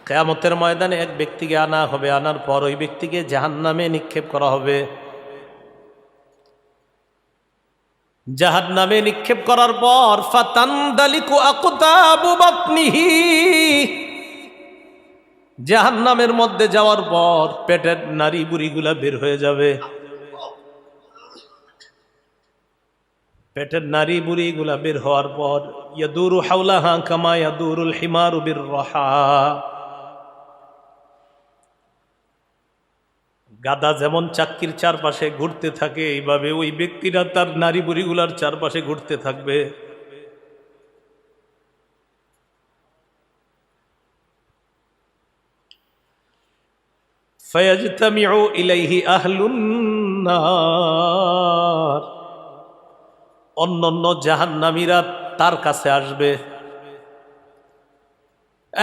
কিয়ামতের ময়দানে এক ব্যক্তিকে আনা হবে, আনার পর ওই ব্যক্তিকে জাহান্নামে নিক্ষেপ করা হবে। জাহান্নামে নিক্ষেপ করার পর ফাতানদালিকু আকতাবু বাতনিহি, জাহান্নামের মধ্যে যাওয়ার পর পেটের নাড়ি বুড়িগুলা বের হয়ে যাবে। পেটের নাড়ি বুড়িগুলা বের হওয়ার পর ইয়াদুরু হাওলাহা কামা ইয়াদুরুল হিমারু বিররাহা, গাদা যেমন চাক্কির চারপাশে ঘুরতে থাকে এইভাবে ওই ব্যক্তিরা তার নারী বুড়িগুলার চারপাশে ঘুরতে থাকবে। ফায়াজতামিউ ইলাইহি আহলুন নার, অন্যান্য জাহান্নামীরা তার কাছে আসবে।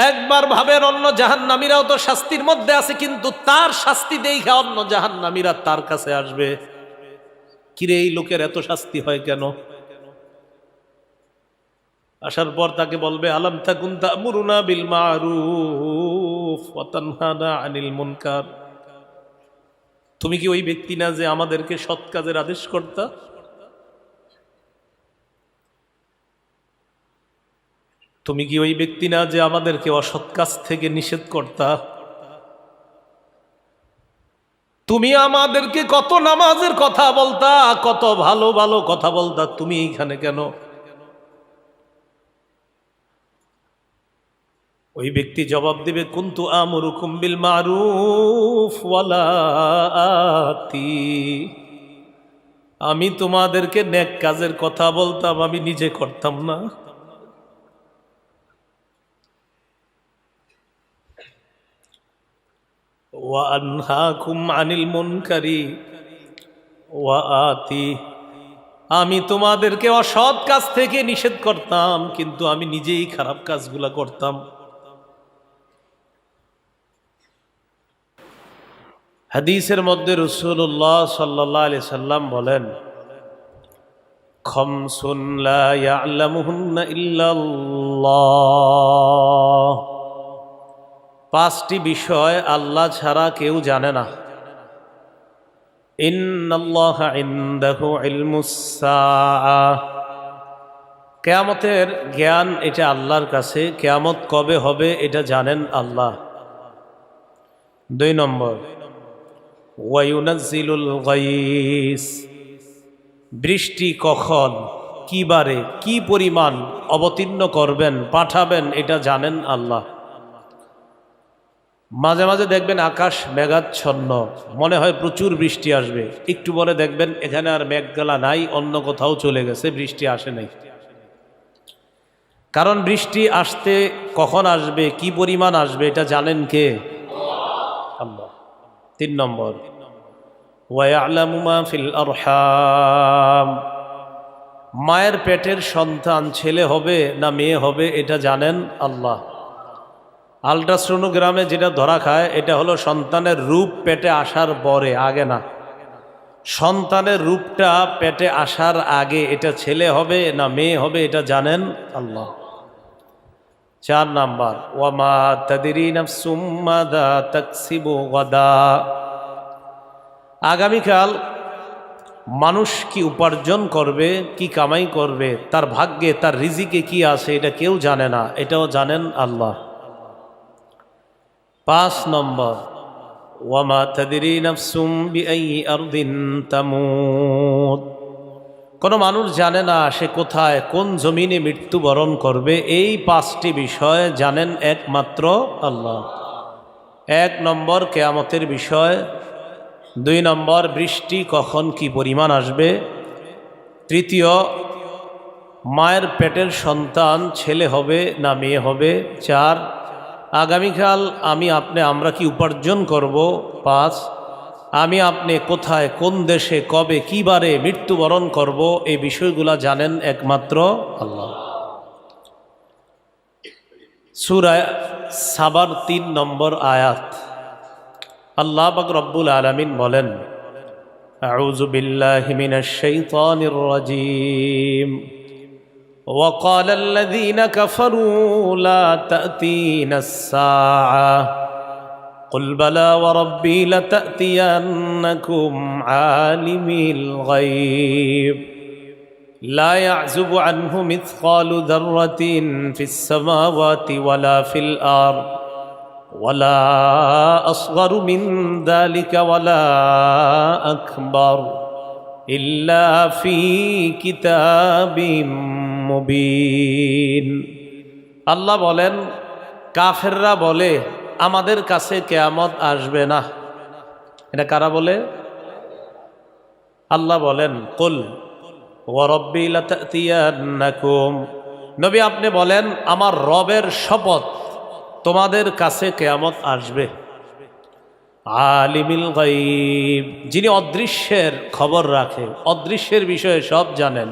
একবার ভাবেন, অন্য জাহান্নামীরাও তো শাস্তির মধ্যে আছে, কিন্তু তার শাস্তি দেখে অন্য জাহান্নামীরা তার কাছে আসবে। কিরে, এই লোকের এত শাস্তি হয় কেন? আসার পর তাকে বলবে, আলাম তাকুন তা'মুরুনা বিল মা'রুফ ওয়া তানহানা আনিল মুনকার, তুমি কি ওই ব্যক্তি না যে আমাদেরকে সৎ কাজের আদেশ করতা? তুমি কি ওই ব্যক্তি না যে আমাদেরকে অসৎ কাজ থেকে নিষেধ করতা? তুমি আমাদেরকে কত নামাজের কথা বলতা, কত ভালো ভালো কথা বলতা, তুমি এইখানে কেন? ওই ব্যক্তি জবাব দিবে, কুনতু আমুরুকুম বিল মারুফ ওয়ালা আতি, আমি তোমাদেরকে নেক কাজের কথা বলতাম, আমি নিজে করতাম না। ওয়া আনহাকুম আনিল মুনকারি ওয়া আতি, আমি তোমাদেরকে অসৎ কাজ থেকে নিষেধ করতাম, কিন্তু আমি নিজেই খারাপ কাজগুলা করতাম। হাদিসের মধ্যে রাসূলুল্লাহ সাল্লাল্লাহু আলাইহি সাল্লাম বলেন, খামসুন লা ইয়ালামুহুন্না ইল্লাল্লাহ, পাঁচটি বিষয় আল্লাহ ছাড়া কেউ জানে না। ইন্নাল্লাহা ইনদাহু ইলমুস সাআহ, কিয়ামতের জ্ঞান এটা আল্লাহর কাছে, কিয়ামত কবে হবে এটা জানেন আল্লাহ। 2 নম্বর, ওয়া ইউনাজ্জিলুল গায়স, বৃষ্টি কখন, কি বারে, কি পরিমাণ অবতীর্ণ করবেন, পাঠাবেন, এটা জানেন আল্লাহ। মাঝে মাঝে দেখবেন আকাশ মেঘাচ্ছন্ন, মনে হয় প্রচুর বৃষ্টি আসবে, একটু পরে দেখবেন এখানে আর মেঘগালা নাই, অন্য কোথাও চলে গেছে, বৃষ্টি আসে নাই। কারণ বৃষ্টি আসতে কখন আসবে, কি পরিমাণ আসবে, এটা জানেন কে? আল্লাহ। 3 নম্বর, ওয়া ইয়ালামু মা ফিল আরহাম, মায়ের পেটের সন্তান ছেলে হবে না মেয়ে হবে এটা জানেন আল্লাহ। আল্ট্রাসোনোগ্রামে যেটা ধরা খায় এটা হলো সন্তানের রূপ পেটে আসার পরে, আগে না। সন্তানের রূপটা পেটে আসার আগে এটা ছেলে হবে না মেয়ে হবে এটা জানেন আল্লাহ। 4 নাম্বার, ওয়া মা তাদরি নাফসুম মাযা তাকসিবু গাদা, আগামীকাল মানুষ কি উপার্জন করবে, কি কামাই করবে, তার ভাগ্যে তার রিজিকে কি আছে এটা কেউ জানে না, এটাও জানেন আল্লাহ। 5 নম্বর, ওয়া মা তাদরি নাফসুম বিআইয়ি আরদিন তামুত, কোনো মানুষ জানে না সে কোথায় কোন জমিনে মৃত্যুবরণ করবে। এই 5টি বিষয় জানেন একমাত্র আল্লাহ। 1 নম্বর কিয়ামতের বিষয়, 2 নম্বর বৃষ্টি কখন কি পরিমাণ আসবে, 3 মায়ের পেটের সন্তান ছেলে হবে না মেয়ে হবে, 4 আগামীকাল আমরা কি উপার্জন করব, 5 আমি আপনি কোথায় কোন দেশে কবে কি বারে মৃত্যুবরণ করব, এই বিষয়গুলা জানেন একমাত্র আল্লাহ। সূরা সাবার 3 নম্বর আয়াত, আল্লাহ পাক রব্বুল আলামিন বলেন, আউযু বিল্লাহি মিনাশ শাইতানির রাজীম, وقال الذين كفروا لا تأتينا الساعة قل بلى وربي لتأتينكم عالم الغيب لا يعزب عنه مثقال ذرة في السماوات ولا في الأرض ولا أصغر من ذلك ولا أكبر إلا في كتاب মুবিন। আল্লাহ বলেন, কাফেররা বলে আমাদের কাছে কিয়ামত আসবে না। এটা কারা বলে? আল্লাহ বলেন, কুল ওয়া রাব্বি লাতাতিয়ান্নাকুম, নবী আপনি বলেন আমার রবের শপথ তোমাদের কাছে কিয়ামত আসবে। আলিমুল গায়ব, যিনি অদৃশ্যের খবর রাখে, অদৃশ্যের বিষয়ে সব জানেন।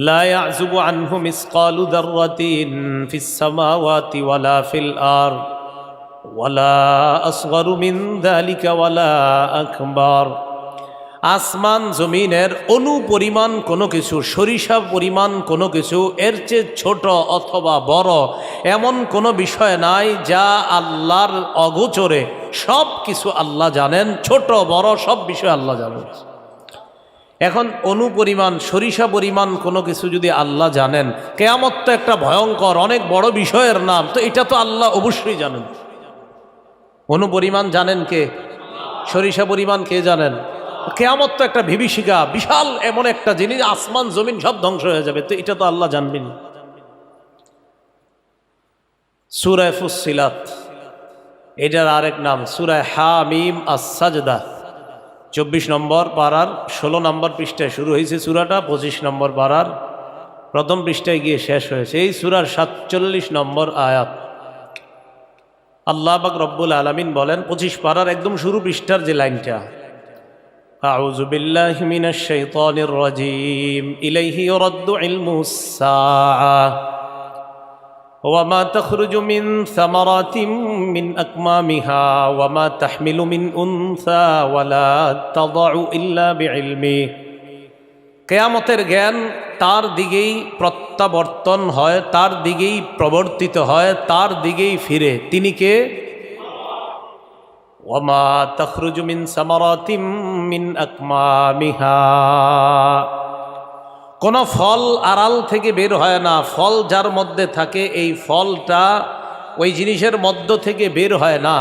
লা ইয়াযুবু আনহু মিসকালু যাররাতিন ফিস সামাওয়াতি ওয়ালা ফিল আরদ ওয়ালা আসগারু মিন যালিকা ওয়ালা আকবার। আসমান জমিনের অনুপরিমাণ কোনো কিছু, সরিষা পরিমাণ কোনো কিছু, এর চেয়ে ছোট অথবা বড় এমন কোনো বিষয় নাই যা আল্লাহর অগোচরে। সব কিছু আল্লাহ জানেন, ছোট বড় সব বিষয় আল্লাহ জানেন। এখন অনুপরিমাণ সরিষা পরিমাণ কোনো কিছু যদি আল্লাহ জানেন, কিয়ামত তো একটা ভয়ঙ্কর অনেক বড় বিষয়ের নাম, তো এটা তো আল্লাহ অবশ্যই জানেন। অনুপরিমাণ জানেন কে? সরিষা পরিমাণ কে জানেন? কিয়ামত তো একটা বিভীষিকা, বিশাল এমন একটা জিনিস, আসমান জমিন সব ধ্বংস হয়ে যাবে, তো এটা তো আল্লাহ জানবেন। সূরা ফুসসিলাত, এটার আরেক নাম সূরা হামিম আস-সাজদা। 24 নম্বর পারার 16 নম্বর পৃষ্ঠায় শুরু হয়েছে সূরাটা, 25 নম্বর পারার প্রথম পৃষ্ঠায় গিয়ে শেষ হয়েছে। এই সূরার 47 নম্বর আয়াত। আল্লাহ পাক রব্বুল আলামিন বলেন 25 পারার একদম শুরু পৃষ্ঠার যে লাইনটা, আউযু বিল্লাহি মিনাশ শাইতানির রাজীম ইলাইহি ইউরাদ্দু ইলমুস সাআহ وما تخرج من ثمرات من أكمامها وما تحمل من أنثى ولا تضع إلا بعلمه। কিয়ামতের জ্ঞান তার দিকেই প্রত্যাবর্তন হয়, তার দিকেই প্রবর্তিত হয়, তার দিকেই ফিরে। তিনি কে? ওয়ামা তাখরুজু মিন সামারাতিম মিন আকমামিহা, কোনো ফল আড়াল থেকে বের হয় না, ফল যার মধ্যে থাকে এই ফলটা ওই জিনিসের মধ্য থেকে বের হয় না।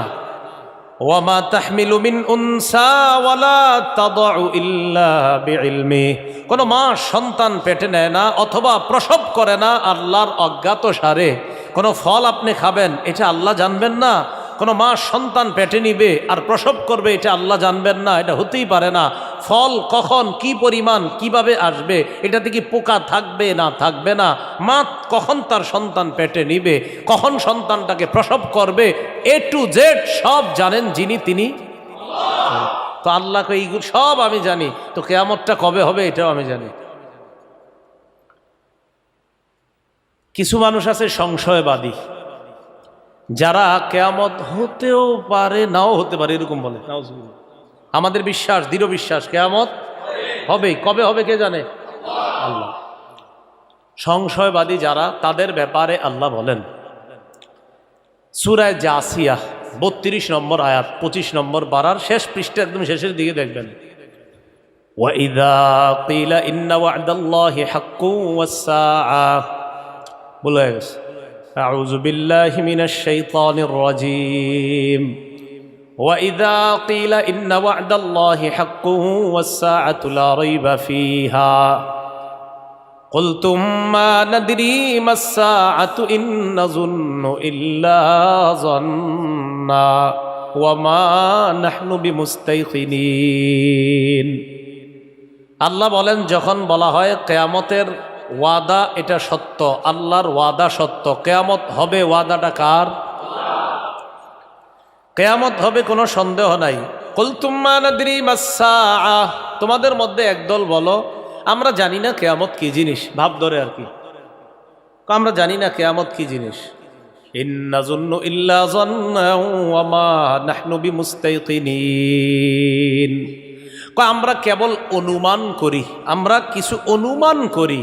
ওয়ামা তাহমিলু মিন উনসা ওয়ালা তাদউ ইল্লা বিইলমি, কোনো মা সন্তান পেটে নেয় না অথবা প্রসব করে না আল্লাহর অজ্ঞাতসারে। কোনো ফল আপনি খাবেন, এটা আল্লাহ জানবেন না? কোনো মা সন্তান পেটে নিবে আর প্রসব করবে, এটা আল্লাহ জানবেন না? এটা হতেই পারে না। ফল কখন, কি পরিমাণ, কিভাবে আসবে, এটাতে কি পোকা থাকবে না থাকবে না, মা কখন তার সন্তান পেটে নিবে, কখন সন্তানটাকে প্রসব করবে, এ টু জেড সব জানেন যিনি, তিনি আল্লাহ। তো আল্লাহকে এইগুলো সব আমি জানি, তো কিয়ামতটা কবে হবে এটাও আমি জানি। কিছু মানুষ আছে সংশয়বাদী, যারা কিয়ামত হতেও পারে নাও হতে পারে এরকম বলে। আমাদের বিশ্বাস, দৃঢ় বিশ্বাস কিয়ামত হবে। কবে হবে কে জানে? আল্লাহ। সংশয়বাদী যারা, তাদের ব্যাপারে আল্লাহ বলেন সূরা জাসিয়া 32 নম্বর আয়াত, 25 নম্বর পারার শেষ পৃষ্ঠা, একদম শেষের দিকে দেখবেন। ওয়াইযা কিলা ইন্না ওয়া'দাল্লাহি হাক্কুন ওয়াস-সাআহ, বলে গেছে আউযু বিল্লাহি মিনাশ শাইতানির রাজীম। وَإِذَا قِيلَ إِنَّ وَعْدَ اللَّهِ حَقٌّ وَالسَّاعَةُ لَا رَيْبَ فِيهَا قُلْتُمْ مَا نَدْرِي مَا السَّاعَةُ إِن نَّظُنُّ إِلَّا ظَنًّا وَمَا نَحْنُ بِمُسْتَيْقِنِينَ। আল্লাহ বলেন, যখন বলা হয় কিয়ামতের ওয়াদা এটা সত্য, আল্লাহর ওয়াদা সত্য, কিয়ামত হবে, ওয়াদাটা কার? কিয়ামত হবে কোনো সন্দেহ নাই। কুলতুম মা নাদরি মাস-সাআহ, তোমাদের মধ্যে একদল বলো আমরা জানি না কিয়ামত কি জিনিস, ভাব ধরে আর কি, আমরা জানি না কিয়ামত কি জিনিস। ইন নাযুন্নু ইল্লা যান্নাও ওয়া মা নাহনু বিমুস্তাইকিনিন, আমরা কেবল অনুমান করি, আমরা কিছু অনুমান করি,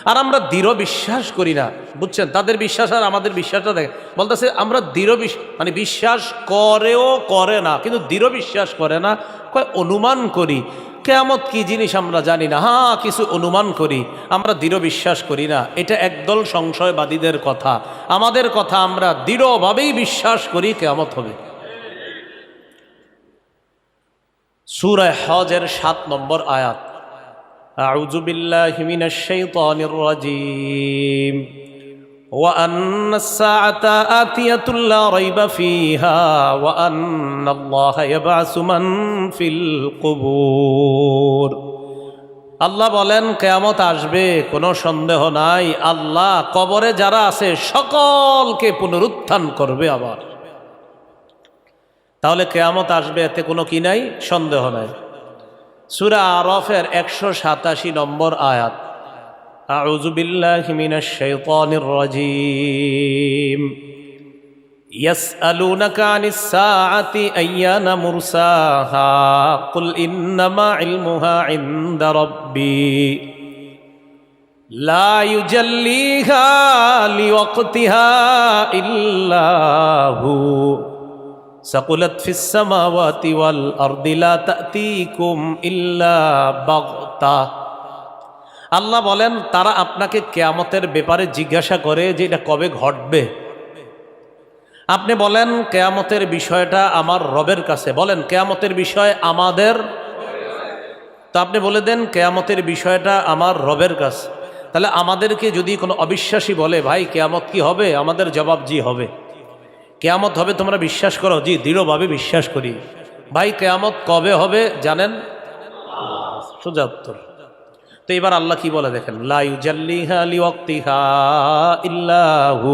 আর আমরা দৃঢ় বিশ্বাস করি না, বুঝছেন? তাদের বিশ্বাস আর আমাদের বিশ্বাসটা দেখে, বলতেছে আমরা দৃঢ় মানে বিশ্বাস করেও করে না, কিন্তু দৃঢ় বিশ্বাস করে না, কয় অনুমান করি। কিয়ামত কি জিনিস আমরা জানি না, হ্যাঁ কিছু অনুমান করি, আমরা দৃঢ় বিশ্বাস করি না। এটা একদল সংশয়বাদীদের কথা। আমাদের কথা, আমরা দৃঢ়ভাবেই বিশ্বাস করি কিয়ামত হবে। সূরা হজের ৭ নম্বর আয়াত, আউযু বিল্লাহি মিনাশ শাইতানির রাজীম ওয়া আন্নাস সাআতা আতিয়াতুল লা রাইবা ফিহা ওয়া আন্নাল্লাহা ইয়াবআসু মান ফিল কুবুর। আল্লাহ বলেন কিয়ামত আসবে, কোনো সন্দেহ নাই। আল্লাহ কবরে যারা আছে সকলকে পুনরুত্থান করবে আবার। তাহলে কিয়ামত আসবে, এতে কোনো কি নাই, সন্দেহ নাই। সূরা আরাফের 187 নম্বর আয়াত, আউযু বিল্লাহি মিনাশ শাইতানির রাজীম ইয়াসআলুনাকা আনিস সাআতি আইয়ানা মুরসাহা কুল ইন্নামা ইলমুহা ইনদা রাব্বি লা ইউজাল্লিহা লিওয়াক্তিহা ইল্লা হু সাকুলাত ফিস সামাওয়াতি ওয়াল আরদি লা তা'তিকুম ইল্লা বাগতা। আল্লাহ বলেন তারা আপনাকে কিয়ামতের ব্যাপারে জিজ্ঞাসা করে যে এটা কবে ঘটবে। আপনি বলেন কিয়ামতের বিষয়টা আমার রবের কাছে। বলেন কিয়ামতের বিষয় আমাদের, তো আপনি বলে দেন কিয়ামতের বিষয়টা আমার রবের কাছে। তাহলে আমাদেরকে যদি কোনো অবিশ্বাসী বলে ভাই কিয়ামত কি হবে, আমাদের জবাব জি হবে। কিয়ামত হবে তোমরা বিশ্বাস করো? জি দৃঢ়ভাবে বিশ্বাস করি। ভাই কিয়ামত কবে হবে জানেন? সোজা উত্তর। তো এবার আল্লাহ কি বলে দেখেন, লা ইউজাল্লিহা লিওয়াক্তিহা ইল্লা হু,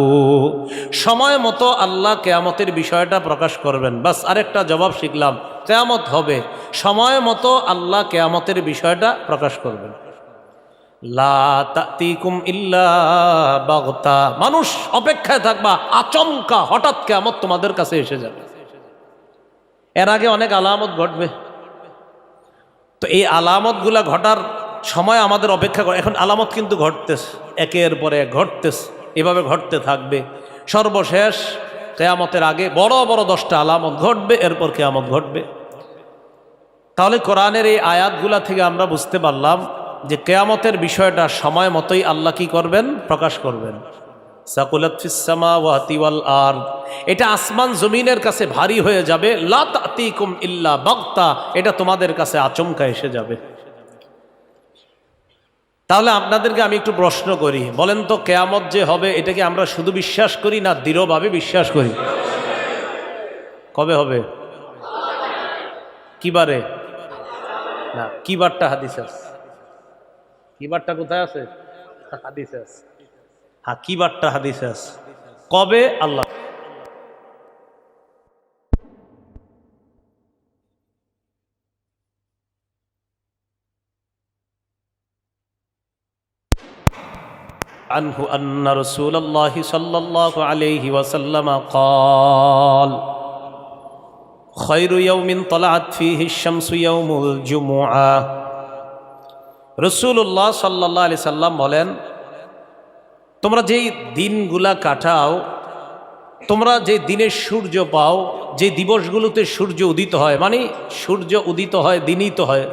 সময় মতো আল্লাহ কিয়ামতের বিষয়টা প্রকাশ করবেন। বাস আরেকটা জবাব শিখলাম, কিয়ামত হবে, সময় মতো আল্লাহ কিয়ামতের বিষয়টা প্রকাশ করবেন। লা তা'তিকুম ইল্লা বাগতা, মানুষ অপেক্ষায় থাকবা, আচমকা হঠাৎ কিয়ামত তোমাদের কাছে এসে যাবে। এর আগে অনেক আলামত ঘটবে, তো এই আলামতগুলা ঘটার সময় আমাদের অপেক্ষা করে। এখন আলামত কিন্তু ঘটতেছে, একের পরে এক ঘটতেছে, এভাবে ঘটতে থাকবে। সর্বশেষ কিয়ামতের আগে বড় বড় 10টা আলামত ঘটবে, এরপর কিয়ামত ঘটবে। তাহলে কোরআনের এই আয়াতগুলা থেকে আমরা বুঝতে পারলাম যে কিয়ামতের বিষয়টা সময় মতোই আল্লাহ কি করবেন, প্রকাশ করবেন। সাকুলাত ফিস সামাওয়াতি ওয়াল আরদ, এটা আসমান জমিনের কাছে ভারী হয়ে যাবে। লা তা'তিকুম ইল্লা বাগতা, এটা তোমাদের কাছে আচমকা এসে যাবে। তাহলে আপনাদেরকে আমি একটু প্রশ্ন করি, বলেন তো কিয়ামত যে হবে এটা কি আমরা শুধু বিশ্বাস করি না দৃঢ়ভাবে বিশ্বাস করি? কবে হবে? কিবারে? না, কিবারটা হাদিসে আছে। কিবারটা কোথায় আছে? হাদিসে আছে। হ্যাঁ, কিবারটা হাদিসে আছে। কবে? আল্লাহ। আনহু আন্না রাসূলুল্লাহ সাল্লাল্লাহু আলাইহি ওয়াসাল্লাম قال خير يوم طلعت فيه الشمس يوم الجمعة। রাসূলুল্লাহ সাল্লাল্লাহু আলাইহি সাল্লাম বলেন, তোমরা যেই দিনগুলা কাটাও, তোমরা যে দিনে সূর্য পাও, যে দিবসগুলোতে সূর্য উদিত হয়, মানে সূর্য উদিত হয় দিনই তো হয়,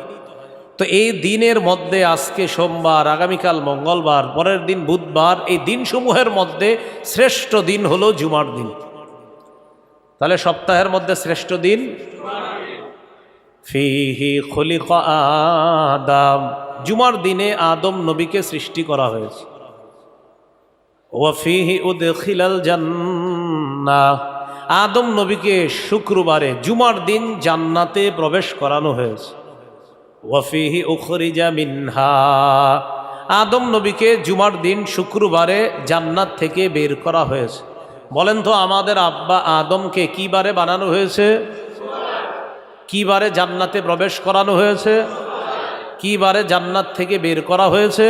তো এই দিনের মধ্যে আজকে সোমবার, আগামীকাল মঙ্গলবার, পরের দিন বুধবার, এই দিনসমূহের মধ্যে শ্রেষ্ঠ দিন হলো জুমার দিন। তাহলে সপ্তাহের মধ্যে শ্রেষ্ঠ দিন ফিহি খুলিকা আদম, জুমার দিনে আদম নবীকে সৃষ্টি করা হয়েছে। ওয়া ফিহি উদখিলাল জান্নাহ, আদম নবীকে শুক্রবারে জুমার দিন জান্নাতে প্রবেশ করানো হয়েছে। ওয়া ফিহি উখরিজা মিনহা, আদম নবীকে জুমার দিন শুক্রবারে জান্নাত থেকে বের করা হয়েছে। বলেন তো আমাদের আব্বা আদমকে কি বারে বানানো হয়েছে? কি বারে জান্নাতে প্রবেশ করানো হয়েছে? কি বারে জান্নাত থেকে বের করা হয়েছে?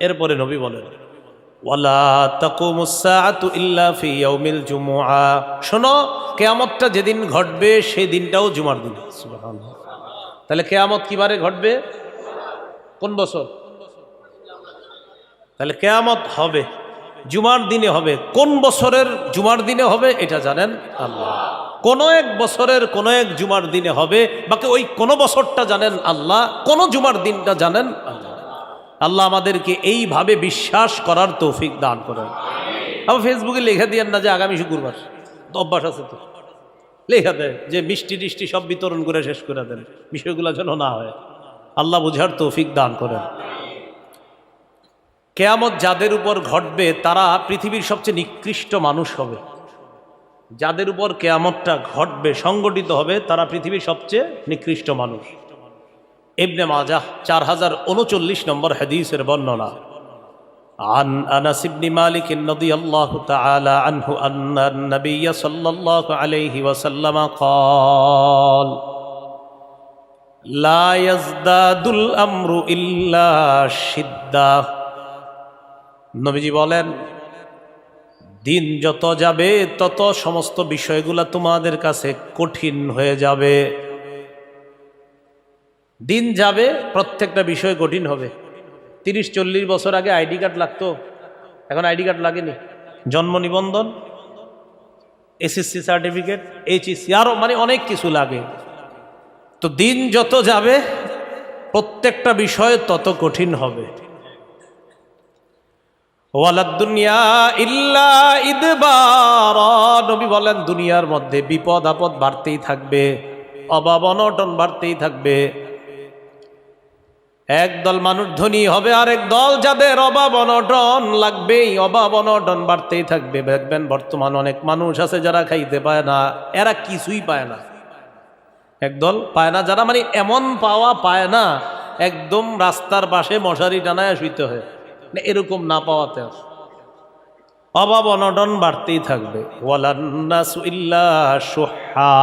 এরপরে নবী বলেন, ওয়ালা তাকুমুস সাআতু ইল্লা ফি ইয়াউমিল জুমুআ, শোনো কিয়ামতটা যেদিন ঘটবে সেই দিনটাও জুমার দিন। সুবহানাল্লাহ। তাহলে কিয়ামত কি বারে ঘটবে? কোন বছর? তাহলে কিয়ামত হবে, জুমার দিনে হবে। কোন বছরের জুমার দিনে হবে এটা জানেন আল্লাহ। কোন এক বছরের কোন এক জুমার দিনে হবে, বাকি ওই কোন বছরটা জানেন আল্লাহ, কোন জুমার দিনটা জানেন আল্লাহ। আল্লাহ আমাদেরকে এইভাবে বিশ্বাস করার তৌফিক দান করেন। আবার ফেসবুকে লেখা দিয়েন না যে আগামী শুক্রবার, তো অভ্যাস আছে তো, লেখা দেয় যে মিষ্টি টিষ্টি সব বিতরণ করে শেষ করে দেন, বিষয়গুলো যেন না হয়। আল্লাহ বুঝার তৌফিক দান করেন। কিয়ামত যাদের উপর ঘটবে তারা পৃথিবীর সবচেয়ে নিকৃষ্ট মানুষ হবে। যাদের উপর কিয়ামতটা ঘটবে, সংগঠিত হবে, তারা পৃথিবীর সবচেয়ে নিকৃষ্ট মানুষ। ইবনে মাজাহ 4039 নম্বর হাদিসের বর্ণনা। عن أنس بن مالك رضي الله تعالى عنه أن النبي صلى الله عليه وسلم قال لا يزداد الأمر إلا شدة। নবীজি বলেন, দিন যত যাবে তত সমস্ত বিষয়গুলো তোমাদের কাছে কঠিন হয়ে যাবে। দিন যাবে, প্রত্যেকটা বিষয় কঠিন হবে। 30-40 বছর আগে আইডি কার্ড লাগতো, এখন আইডি কার্ড লাগেনি। জন্ম নিবন্ধন, এসএসসি সার্টিফিকেট, এইচএসসি, আরো মানে অনেক কিছু লাগে। তো দিন যত যাবে প্রত্যেকটা বিষয় তত কঠিন হবে। ওয়ালাদ দুনিয়া ইল্লা ইদবারা, নবী বলেন দুনিয়ার মধ্যে বিপদ আপদ বাড়তেই থাকবে, অভাব অনটন বাড়তেই থাকবে। একদল মানুষ ধনী হবে, আরেক দল যাদের অভাব অনটন লাগবেই, অভাব অনটন বাড়তেই থাকবে। দেখবেন বর্তমান অনেক মানুষ আছে যারা খাইতে পায় না, এরা কিছুই পায় না। একদল পায় না যারা, মানে এমন পাওয়া পায় না একদম রাস্তার পাশে মশারি টানায় শুইতে হয়, এরকম না পাওয়াতে অভাব অনটন বাড়তেই থাকবে। ওয়ালান্নাসু ইল্লা শুহা,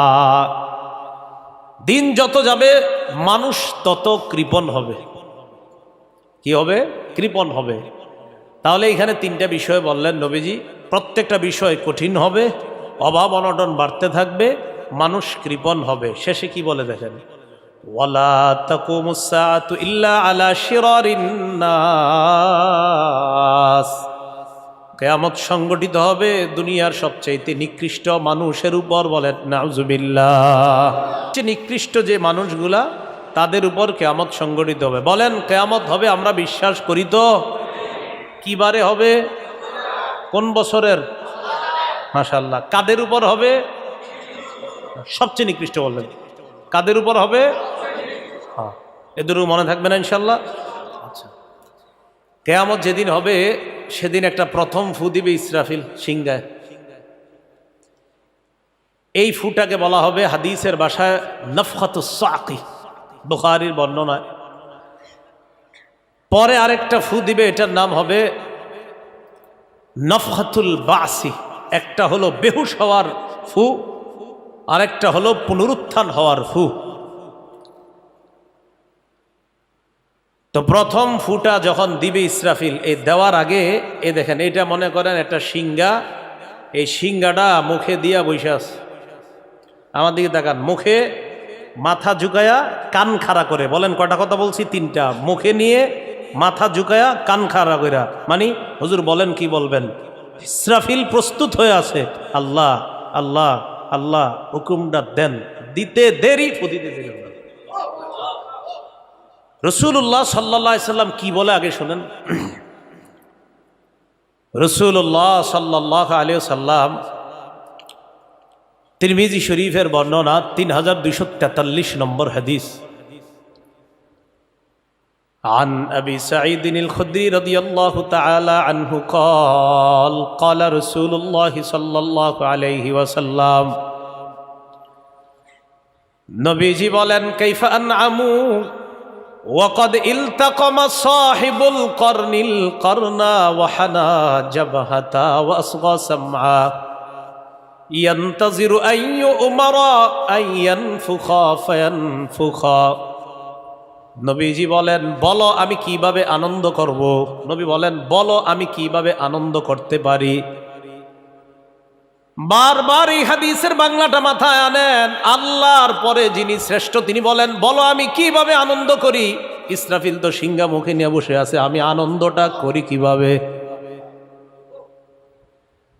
দিন যত যাবে মানুষ তত কৃপণ হবে। কি হবে? কৃপণ হবে। তাহলে এখানে 3টা বিষয় বললেন নবীজি, প্রত্যেকটা বিষয় কঠিন হবে, অভাব অনটন বাড়তে থাকবে, মানুষ কৃপণ হবে। শেষে কি বলে দেখেন, ওয়ালা তাকুমুস সাআতু ইল্লা আলা শিরারিন নাস, কিয়ামত সংগঠিত হবে দুনিয়ার সবচাইতে নিকৃষ্ট মানুষের উপর। বলেন নাউজুবিল্লাহ। নিকৃষ্ট যে মানুষগুলা তাদের উপর কিয়ামত সংগঠিত হবে। বলেন কিয়ামত হবে, আমরা বিশ্বাস করি তো। কি বারে হবে? কোন বছরের? মাশাআল্লাহ। কাদের উপর হবে? সবচেয়ে নিকৃষ্ট বললেন। কাদের উপর হবে? হ্যাঁ, এদের মনে থাকবে না ইনশাল্লাহ। আচ্ছা, কিয়ামত যেদিন হবে সেদিন একটা প্রথম ফু দিবে ইসরাফিল সিংগায়। এই ফুটাকে বলা হবে হাদিসের ভাষায় নফখাতুস সাকি, বুখারীর বর্ণনায়। পরে আরেকটা ফু দিবে, এটার নাম হবে নফখাতুল বাসি। একটা হলো বেহুশ হওয়ার ফু, আরেকটা হলো পুনরুত্থান হওয়ার ফু। তো প্রথম ফুটা যখন দিবে ইসরাফিল, এই দেওয়ার আগে এ দেখেন, এটা মনে করেন একটা সিংহা, এই সিংহাটা মুখে দিয়া বসে আছে। আমার দিকে তাকান, মুখে মাথা ঝুঁকায়া কান খাড়া করে। বলেন কটা কথা বলছি? 3টা। মুখে নিয়ে মাথা ঝুঁকায়া কান খাড়া করে, মানে হুজুর বলেন কি বলবেন। ইসরাফিল প্রস্তুত হয়ে আছে। আল্লাহ আল্লাহ আল্লাহ হুকুমটা দেন, দিতে দেরি, দিতে দেরি। রাসূলুল্লাহ সাল্লাল্লাহু আলাইহি সাল্লাম কি বলে আগে শুনেন। রাসূলুল্লাহ সাল্লাল্লাহু আলাইহি সাল্লাম, তিরমিজি শরীফের বর্ণনা 3243 নম্বর হাদিস। عن أبي سعيد الخدري رضي الله تعالى عنه قال قال رسول الله صلى الله عليه وسلم, নবীজি বলেন, কাইফা আনআমু وقد التقم صاحب القرن القرن وحنى جبهتا وأصغى سمعا ينتظر أن يؤمر أن ينفخ فينفخ। নবীজি বলেন, বলো আমি কিভাবে আনন্দ করব। নবী বলেন, বলো আমি কিভাবে আনন্দ করতে পারি। বারবার এই হাদিসের বাংলাটা মাথায় আনেন। আল্লাহর পরে যিনি শ্রেষ্ঠ তিনি বলেন, বলো আমি কিভাবে আনন্দ করি। ইসরাফিল তো সিংহা মুখে নিয়ে বসে আছে, আমি আনন্দটা করি কিভাবে?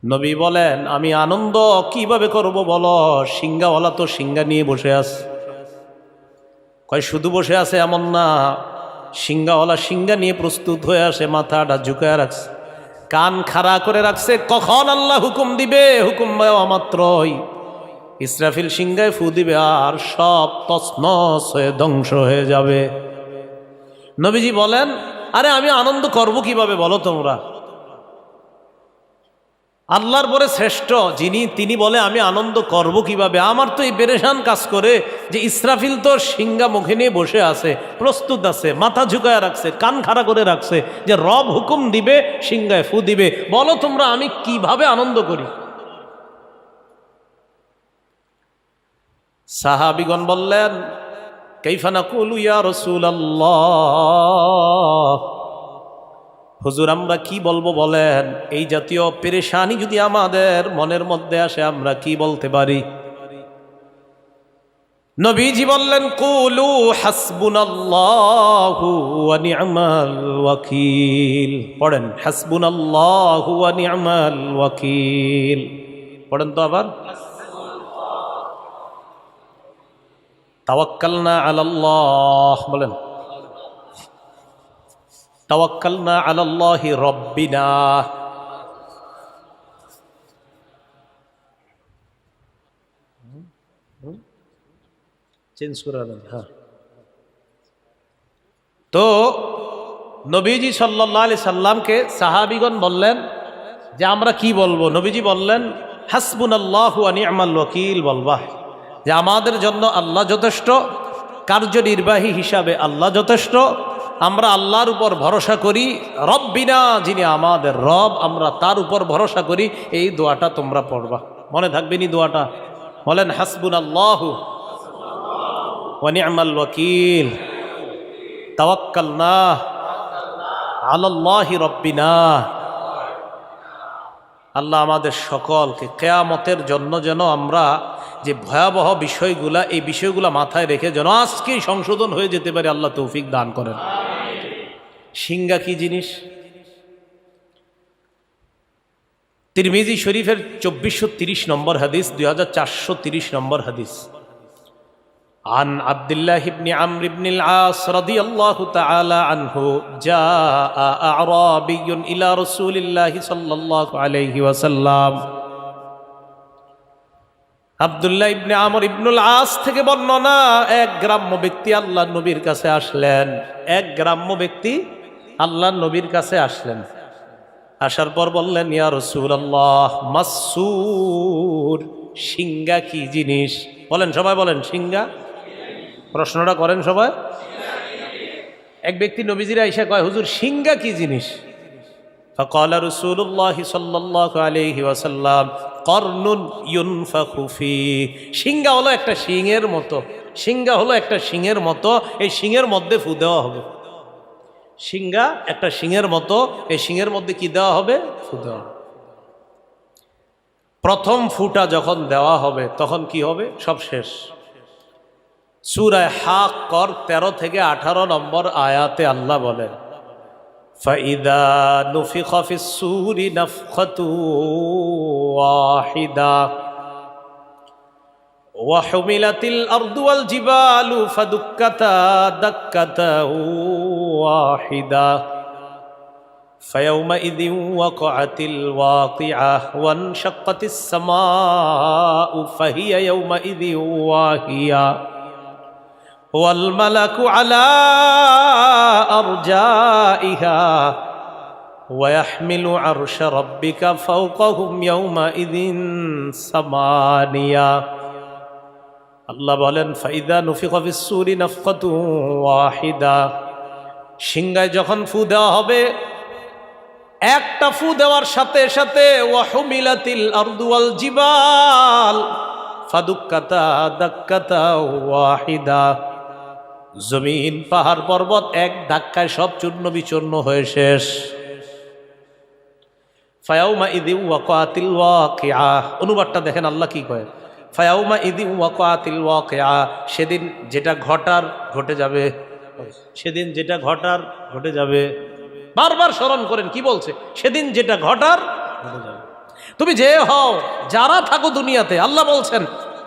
নবী বলেন, আমি আনন্দ কিভাবে করব বলো? সিংহাওয়ালা তো সিংহা নিয়ে বসে আছে। কয় শুধু বসে আছে এমন না, সিংহাওয়ালা সিংহা নিয়ে প্রস্তুত হয়ে আসে, মাথাটা ঝুঁকায় রাখছে, কান খাড়া করে রাখছে, কখন আল্লাহ হুকুম দিবে, হুকুম দেওয়া মাত্রই ইসরাফিল সিংহায় ফু দিবে আর সব তছনছ হয়ে ধ্বংস হয়ে যাবে। নবীজি বলেন, আরে আমি আনন্দ করব কিভাবে বলো তোমরা? আল্লাহর পরে শ্রেষ্ঠ যিনি, তিনি বলে আমি আনন্দ করব কিভাবে? আমার তো এই পেরেশান কাজ করে যে ইসরাফিল তো সিংহা মুখে নিয়ে বসে আছে, প্রস্তুত আছে, মাথা ঝুঁকায় রাখছে, কান খাড়া করে রাখছে, যে রব হুকুম দিবে সিংহায় ফু দিবে, বলো তোমরা আমি কিভাবে আনন্দ করি? সাহাবীগণ বললেন, কাইফা নাকুলু ইয়া রাসূলুল্লাহ, হুজুর আমরা কি বলবো বলেন? এই জাতীয় পেরেশানি যদি আমাদের মনের মধ্যে আসে আমরা কি বলতে পারি? নবীজি বললেন, কুলু হাসবুনাল্লাহু ওয়া নি'মাল ওয়াকিল। পড়েন হাসবুনাল্লাহু ওয়া নি'মাল ওয়াকিল। পড়েন তো আবার, তাওয়াক্কালনা আলাল্লাহ, বলেন তাওয়াক্কালনা আলাল্লাহি রাব্বিনা। চেঞ্জ করে দেন। হ্যাঁ, তো নবীজি সাল্লাল্লাহু আলাইহি সাল্লামকে সাহাবীগণ বললেন যে আমরা কি বলবো? নবীজি বললেন, হাসবুনাল্লাহু ওয়া নি'মাল ওয়াকিল বলবা, যে আমাদের জন্য আল্লাহ যথেষ্ট, কার্যনির্বাহী হিসাবে আল্লাহ যথেষ্ট, আমরা আল্লাহর উপর ভরসা করি, রব্বিনা যিনি আমাদের রব, আমরা তার উপর ভরসা করি। এই দোয়াটা তোমরা পড়বা, মনে থাকবে নি দোয়াটা? বলেন হাসবুনাল্লাহু ওয়া নি'মাল ওয়াকিল, তাওয়াক্কালনা আলাল্লাহি রব্বিনা। আল্লাহ আমাদের সকলকে কিয়ামতের জন্য যেন আমরা যে ভয়াবহ বিষয়গুলা, এই বিষয়গুলা মাথায় রেখে যেন আজকেই সংশোধন হয়ে যেতে পারে, আল্লাহ তৌফিক দান করেন। সিংহা কি জিনিস? তিরমিজি শরীফের 2430 নম্বর হাদিস, 2430 নম্বর হাদিস। عن عبد الله بن عمرو بن العاص رضي الله تعالى عنه جاء أعرابي إلى رسول الله صلى الله عليه وسلم। আব্দুল্লাহ ইবনে আমর ইবনুল আস থেকে বর্ণনা, এক গ্রাম্য ব্যক্তি আল্লাহর নবীর কাছে আসলেন। এক গ্রাম্য ব্যক্তি আল্লাহর নবীর কাছে আসলেন। আসার পর বললেন, ইয়া রাসূলুল্লাহ, মাসসুর, সিংহা কি জিনিস? বলেন সবাই, বলেন সিংহা। প্রশ্নটা করেন সবাই। এক ব্যক্তি নবীজির আইসা কয়, হুজুর সিংহা কি জিনিস? فقال رسول الله صلى الله عليه وسلم قرن ينفخ فيه। সিংহা হলো একটা শিংয়ের মতো, সিংহা হলো একটা শিংয়ের মতো, এই শিংয়ের মধ্যে ফু দেওয়া হবে। সিংহা একটা শিংয়ের মতো, এই শিংয়ের মধ্যে কি দেওয়া হবে? ফু দেওয়া হবে। প্রথম ফুটা যখন দেওয়া হবে তখন কি হবে? সব শেষ। সূরা হাক্কর 13 থেকে 18 নম্বর আয়াতে আল্লাহ বলেন, فَإِذَا نُفِخَ فِي الصُّورِ نَفْخَةٌ وَاحِدَةٌ وَحُمِلَتِ الْأَرْضُ وَالْجِبَالُ فَدُكَّتَا دَكَّةً وَاحِدَةً فَيَوْمَئِذٍ وَقَعَتِ الْوَاقِعَةُ وَانشَقَّتِ السَّمَاءُ فَهِيَ يَوْمَئِذٍ وَاهِيَةٌ والملك على أرجائها ويحمل عرش ربك فوقهم يومئذ ثمانية। আল্লাহ বলেন, ফাইদা নুফিখা ফিস-সূরি নাফকাতুন ওয়াহিদা, সিংহায় যখন ফু দেওয়া হবে, একটা ফু দেওয়ার সাথে সাথে ওয়াহুমিলাতিল আরদু ওয়াল জিবাল ফাদুক্কাতা দাক্কাতা ওয়াহিদা, জমিন পাহাড় পর্বত এক ধাক্কায় সব চূর্ণ বিচূর্ণ হয়ে শেষ। ফায়াউমা ইদি ওয়াকাতিল ওয়াকিআ, অনুবাদটা দেখেন আল্লাহ কি কয়, ফায়াউমা ইদি ওয়াকাতিল ওয়াকিআ, সেদিন যেটা ঘটার ঘটে যাবে, সেদিন যেটা ঘটার ঘটে যাবে। বারবার স্মরণ করেন কি বলছে, সেদিন যেটা ঘটার ঘটে যাবে। তুমি যে হও, যারা থাকো দুনিয়াতে, আল্লাহ বলছেন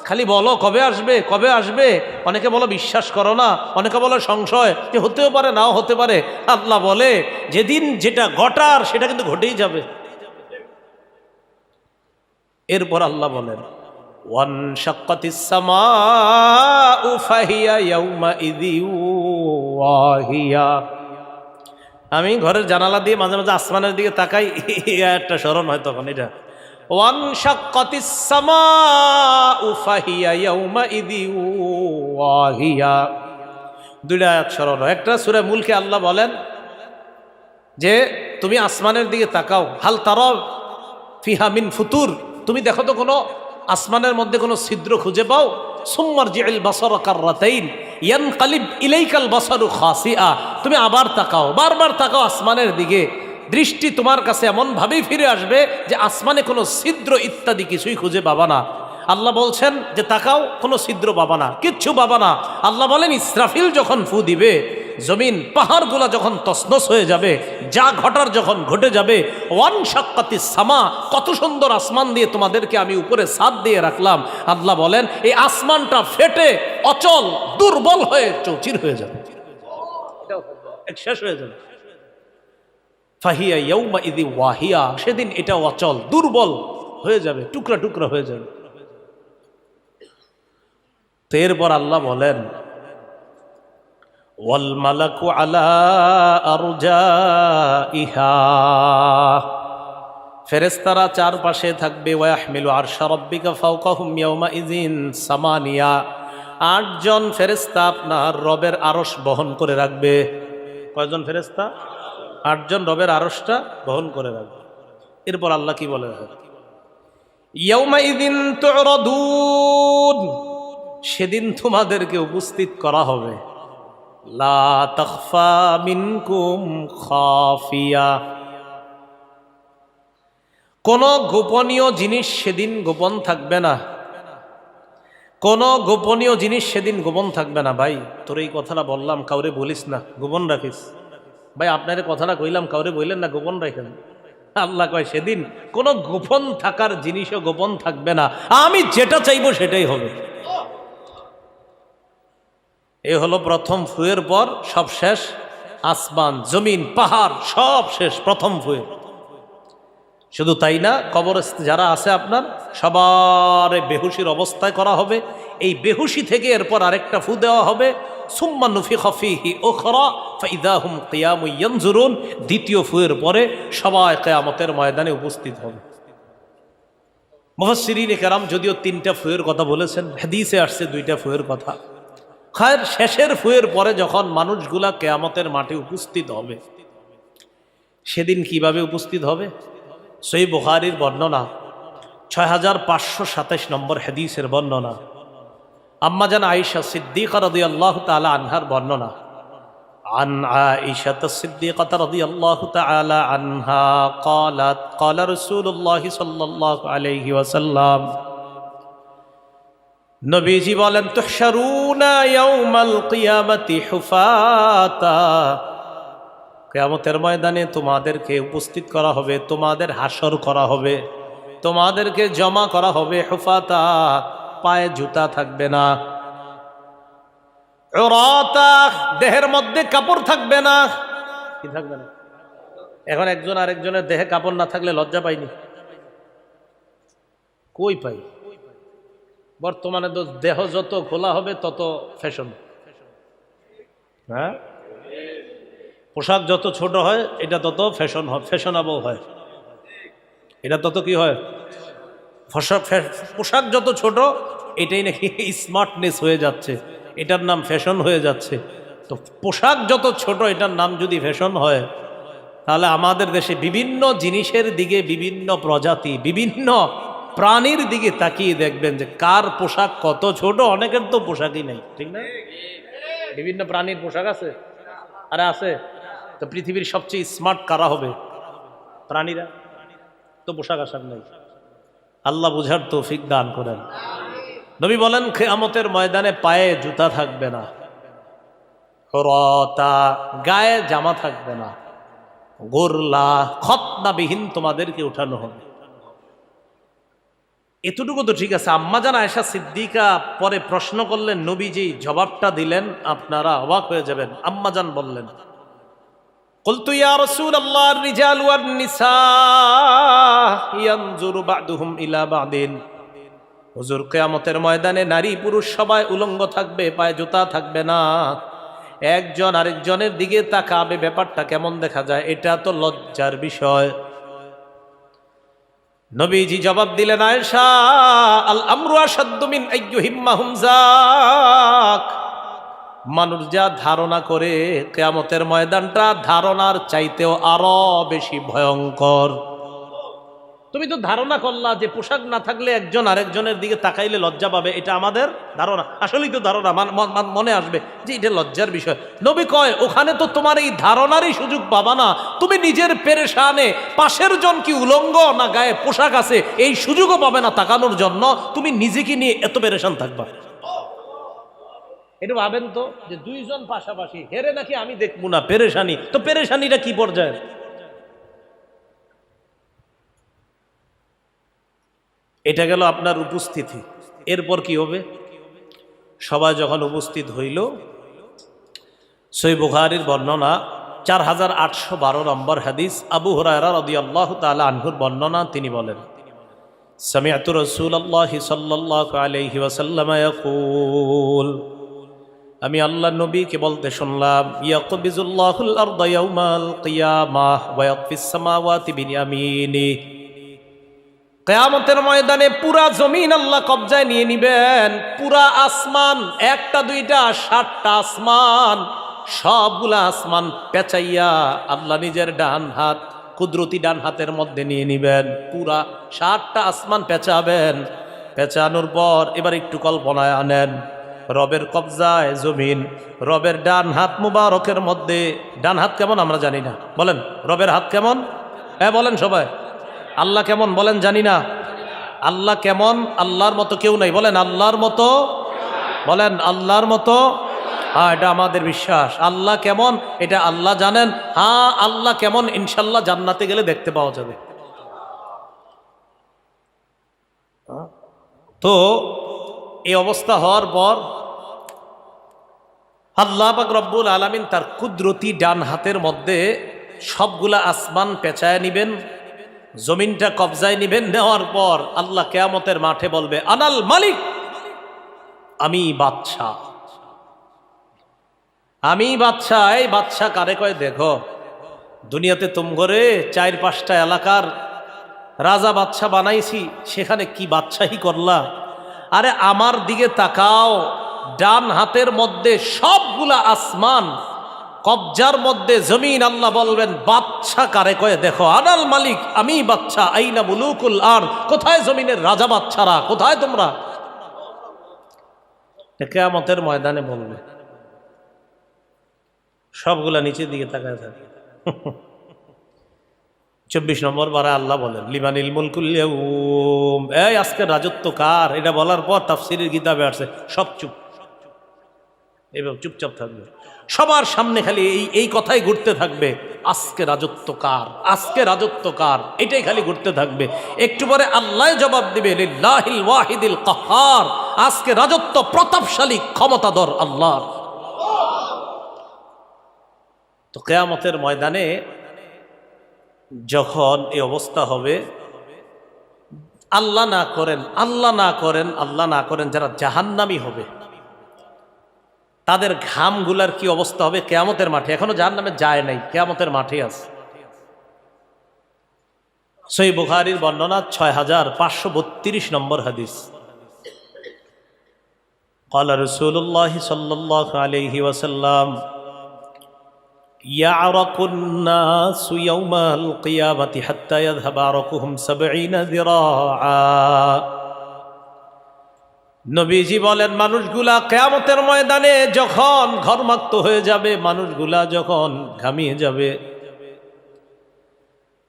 খালি বলো কবে আসবে কবে আসবে। অনেকে বলো বিশ্বাস করো না, অনেকে বলো সংশয় যে হতেও পারে নাও হতে পারে। আল্লাহ বলে যেদিন যেটা ঘটার সেটা কিন্তু ঘটেই যাবে। এরপর আল্লাহ বলেন ওয়ানশাক্কাতিস সামাউ ফাহিয়া ইয়াউমাইযিন ওয়াহিয়া। আমি ঘরের জানালা দিয়ে মাঝে মাঝে আসমানের দিকে তাকাই, একটা স্মরণ হয় তখন এটা। ওয়ানশাক্কাতিস সামাউ ফাহিয়া ইয়াউমাইযিন ওয়াহিয়া। দুইটা আয়াত স্মরণ হয়। একটা সূরা মুলকে আল্লাহ বলেন যে তুমি আসমানের দিকে তাকাও, হাল তারা ফিহা মিন ফুতুর, তুমি দেখো তো কোনো আসমানের মধ্যে কোনো ছিদ্র খুঁজে পাও। সুম্মারজিউল বাসারা কাররাতাইন ইয়ানকালিব ইলাইকাল বাসারু খাসিআ। তুমি আবার তাকাও, বারবার তাকাও আসমানের দিকে, দৃষ্টি তোমার কাছে এমনভাবেই ফিরে আসবে যে আসমানে কোনো ছিদ্র ইত্যাদি কিছুই খুঁজে পাবা না। আল্লাহ বলছেন যে তাকাও, কোনো ছিদ্র পাবা না, কিচ্ছু পাবা না। আল্লাহ বলেন ইসরাফিল যখন ফু দিবে, জমিন পাহাড়গুলা যখন তছনছ হয়ে যাবে, যা ঘটার যখন ঘটে যাবে। ওয়ানশাক্কাতিস সামা, কত সুন্দর আসমান দিয়ে তোমাদেরকে আমি উপরে ছাদ দিয়ে রাখলাম। আল্লাহ বলেন এই আসমানটা ফেটে অচল দুর্বল হয়ে চৌচির হয়ে যাবে, শেষ হয়ে যাবে। ফাহিয়া ইয়াউমাইযিন ওয়াহিয়া, সেদিন এটা অচল দুর্বল হয়ে যাবে, টুকরা টুকরা হয়ে যাবে। তো এরপর আল্লাহ বলেন ওয়াল মালাকু আলা আরজাইহা, ফেরেশতারা চারপাশে থাকবে। ওয়াহমিলু আরশা রাব্বিকা ফাওকাহুম ইয়াউমাইযিন সামানিয়া, 8 জন ফেরেশতা আপনার রবের আরশ বহন করে রাখবে। কয়জন ফেরেশতা? 8 জন রবের আরশটা বহন করে রাখবে। এরপর আল্লাহ কি বলে, ইয়াউমাইযিন তু'রাদুন, সেদিন তোমাদেরকে উপস্থিত করা হবে। লা তাখফা মিনকুম খাফিয়া, কোন গোপনীয় জিনিস সেদিন গোপন থাকবে না। কোন গোপনীয় জিনিস সেদিন গোপন থাকবে না। ভাই তোর এই কথাটা বললাম, কাউরে বলিস না, গোপন রাখিস। ভাই আপনার কথাটা কইলাম, কাউরে বললেন না, গোপন রাখেন। আল্লাহ কয় সেদিন কোন গোপন থাকার জিনিসও গোপন থাকবে না, আমি যেটা চাইবো সেটাই হবে। এ হলো প্রথম ফুয়ের পর সব শেষ। আসমান জমিন পাহাড় সব শেষ প্রথম ফুয়ে। শুধু তাই না, কবরস্থ যারা আছে আপনার সবার বেহুশির অবস্থায় করা হবে। এই বেহুশি থেকে এরপর আরেকটা ফু দেওয়া হবে। সুম্মা নুফিখা ফীহি উখরা ফাইযা হুম কিয়ামুন ইয়ানজুরুন, দ্বিতীয় ফুয়ের পরে সবাই কিয়ামতের ময়দানে উপস্থিত হবে। মুফাসসিরিনে কেরাম যদিও 3টা ফুয়ের কথা বলেছেন, হাদিসে আসছে 2টা ফুয়ের কথা। খায়ের শেষের ফুয়ের পরে যখন মানুষগুলা কিয়ামতের মাঠে উপস্থিত হবে, সেদিন কিভাবে উপস্থিত হবে? সহিহ বুখারীর বর্ণনা, 6527 নম্বর হাদিসের বর্ণনা। আম্মা জান আয়েশা সিদ্দিকা রাদিয়াল্লাহু তাআলা আনহার বর্ণনা। আন আয়েশা সিদ্দিকা রাদিয়াল্লাহু তাআলা আনহা قالت قال رسول الله صلى الله عليه وسلم, নবীজি বলেন তুহশারুনা ইয়াউমাল কিয়ামাতি হুফাতা, কিয়ামতের ময়দানে তোমাদেরকে উপস্থিত করা হবে, তোমাদের হাসর করা হবে, তোমাদেরকে জমা করা হবে। হুফাতা, পায়ে জুতা থাকবে না। উরাতা, দেহের মধ্যে কাপড় থাকবে না। কি থাকবে না? এখন একজন আরেকজনের দেহে কাপড় না থাকলে লজ্জা পাইনি? কই পাই? বর্তমানে তো দেহ যত খোলা হবে তত ফ্যাশন। হ্যাঁ, পোশাক যত ছোট হয় এটা তত ফ্যাশন হয়, ফ্যাশনেবল হয়। এটা তত কি হয়? পোশাক যত ছোট এটাই নাকি স্মার্টনেস হয়ে যাচ্ছে, এটার নাম ফ্যাশন হয়ে যাচ্ছে। তো পোশাক যত ছোট এটার নাম যদি ফ্যাশন হয়, তাহলে আমাদের দেশে বিভিন্ন জিনিসের দিকে, বিভিন্ন প্রজাতি, বিভিন্ন প্রাণীর দিকে তাকিয়ে দেখবেন যে কার পোশাক কত ছোট। অনেকের তো পোশাকই নেই, ঠিক না? বিভিন্ন প্রাণীর পোশাক আছে, আরে আছে। তো পৃথিবীর সবচেয়ে স্মার্ট কারা হবে? প্রাণীরা। তো পোশাক আশাক নেই। আল্লাহ বুঝার তৌফিক দান করেন। নবী বলেন কিয়ামতের ময়দানে পায়ে জুতা থাকবে না। হুরাতা, গায়ে জামা থাকবে না, গোরলা খতনাবিহীন তোমাদেরকে উঠানো হবে। এতটুকু তো ঠিক আছে। আম্মা জান আয়েশা সিদ্দিকা পরে প্রশ্ন করলেন, নবীজি জবাবটা দিলেন, আপনারা অবাক হয়ে যাবেন। আম্মা জান বললেন, কুলতু ইয়া রাসূলুল্লাহ আর-রিজালু ওয়ান-নিসা ইয়ানজুরু বা'দুহুম ইলা বা'দিন। হুজুর, কিয়ামতের ময়দানে নারী পুরুষ সবাই উলঙ্গ থাকবে, পায়ে জুতা থাকবে না, একজন আরেকজনের দিকে তাকাবে, ব্যাপারটা কেমন দেখা যায়? এটা তো লজ্জার বিষয়। নবীজি জবাব দিলেন, আয়েশা, আল আমরু আশাদ্দু মিন আইয়ুহিম্মাহুম যাক। মানুষ যা ধারণা করে কিয়ামতের ময়দানটা ধারণার চাইতেও আরো বেশি ভয়ঙ্কর। তুমি তো ধারণা করলা যে পোশাক না থাকলে একজন আরেকজনের দিকে তাকাইলে লজ্জা পাবে, এটা আমাদের ধারণা। আসলেই তো ধারণা, মনে আসবে যে এটা লজ্জার বিষয়। নবী কয়, ওখানে তো তোমার এই ধারণারই সুযোগ পাবা না। তুমি নিজের পেরেশানে পাশের জন কি উলঙ্গ না গায়ে পোশাক আছে এই সুযোগও পাবে না তাকানোর জন্য। তুমি নিজেকে নিয়ে এত পেরেশান থাকবা। এটা ভাবেন তো, যে দুইজন পাশাপাশি, হেরে নাকি আমি দেখবো না, পেরেশানি তো, পেরেশানিটা কি পর্যায়ে? এটা গেল আপনার উপস্থিতি। এরপর কি হবে? সবাই যখন উপস্থিত হইল, সহিহ বুখারীর বর্ণনা 4812 নম্বর হাদিস, আবু হুরায়রা রাদিয়াল্লাহু তাআলা আনহুর বর্ণনা। তিনি বলেন, সামি'তু রাসূলুল্লাহি সাল্লাল্লাহু আলাইহি ওয়াসাল্লাম ইয়াকুল, আমি আল্লাহর নবীকে বলতে শুনলাম, ইয়াকবিজুল্লাহুল আরদা ইয়াউমাল কিয়ামাহ ওয়া ইয়াকফিস সামাওয়াতি বিয়ামিনিহি। কিয়ামতের ময়দানে পুরা জমিন আল্লাহ কবজায় নিয়ে নিবেন। পুরা আসমান, একটা দুইটা 7টা আসমান, সবগুলা আসমান পেঁচাইয়া আল্লাহ নিজের ডান হাত, কুদরতি ডান হাতের মধ্যে নিয়ে নিবেন। পুরা 7টা আসমান পেঁচাবেন। পেঁচানোর পর এবার একটু কল্পনায় আনেন, রবের কবজায় জমিন, রবের ডান হাত মুবারকের মধ্যে। ডান হাত কেমন আমরা জানি না, বলেন রবের হাত কেমন? হ্যাঁ বলেন সবাই। আল্লাহ কেমন বলেন? জানি না। আল্লাহ কেমন? আল্লাহর মতো কেউ নাই, বলেন আল্লাহর মতো, বলেন আল্লাহর মতো। হ্যাঁ, এটা আমাদের বিশ্বাস। আল্লাহ কেমন এটা আল্লাহ জানেন। হ্যাঁ, আল্লাহ কেমন ইনশাল্লাহ জান্নাতে গেলে দেখতে পাওয়া যাবে। তো এই অবস্থা হওয়ার পর আল্লাহ পাক রব্বুল আলামিন তার কুদরতি ডান হাতের মধ্যে সবগুলা আসমান পেঁচায় নিবেন, জমিনটা কবজায় নিবেন। নেওয়ার পর আল্লাহ কিয়ামতের মাঠে বলবে, আনাল মালিক, আমি বাদশাহ, আমি বাদশাহ। এই বাদশাহ কারে কয়? দেখো, দুনিয়াতে তুম করে 4-5টা এলাকার রাজা বাদশাহ বানাইছি, সেখানে কি বাদশাহী করলা? আরে আমার দিকে তাকাও, ডান হাতের মধ্যে সবগুলা আসমান কবজার মধ্যে জমিন। আল্লাহ বলবেন, বাদশাহ কারে কয়? দেখো, আনাল মালিক, আমি বাদশাহ। আইনা মুলুকুল আরদ, কোথায় জমিনের রাজা বাদশারা, কোথায় তোমরা? কিয়ামতের ময়দানে বলবে, সবগুলা নিচের দিকে তাকায় থাকে। 24 নম্বর পারা আল্লাহ বলেন, লিমানিল মুলকুল ইয়াউম, এই আজকের রাজত্ব কার? এটা বলার পর তাফসীরের কিতাবে আসছে সব চুপ, এভাবে চুপচাপ থাকবে। সবার সামনে খালি এই কথাই ঘুরতে থাকবে, আজকে রাজত্ব কার, আজকে রাজত্ব কার, এটাই খালি ঘুরতে থাকবে। একটু পরে আল্লাহ জবাব দিবে, লিল্লাহিল ওয়াহিদিল কাহ্হার, আজকে রাজত্ব প্রতাপশালী ক্ষমতাধর আল্লাহর। তো কিয়ামতের ময়দানে যখন এই অবস্থা হবে, আল্লাহ না করেন, আল্লাহ না করেন, আল্লাহ না করেন, যারা জাহান্নামী হবে তাদের ঘামগুলার কি অবস্থা হবে কিয়ামতের মাঠে? এখনো জাহান্নামে যায় নাই, কিয়ামতের মাঠে আছে। সহিহ বুখারীর বর্ণনা 6532 নম্বর হাদিস। قال رسول الله صلى الله عليه وسلم يعرق الناس يوم القيامة حتى يذهب عرقهم 70 ذراعا। নবীজি বলেন, মানুষগুলা কিয়ামতের ময়দানে যখন ঘর্মাক্ত হয়ে যাবে, মানুষগুলা যখন ঘামিয়ে যাবে,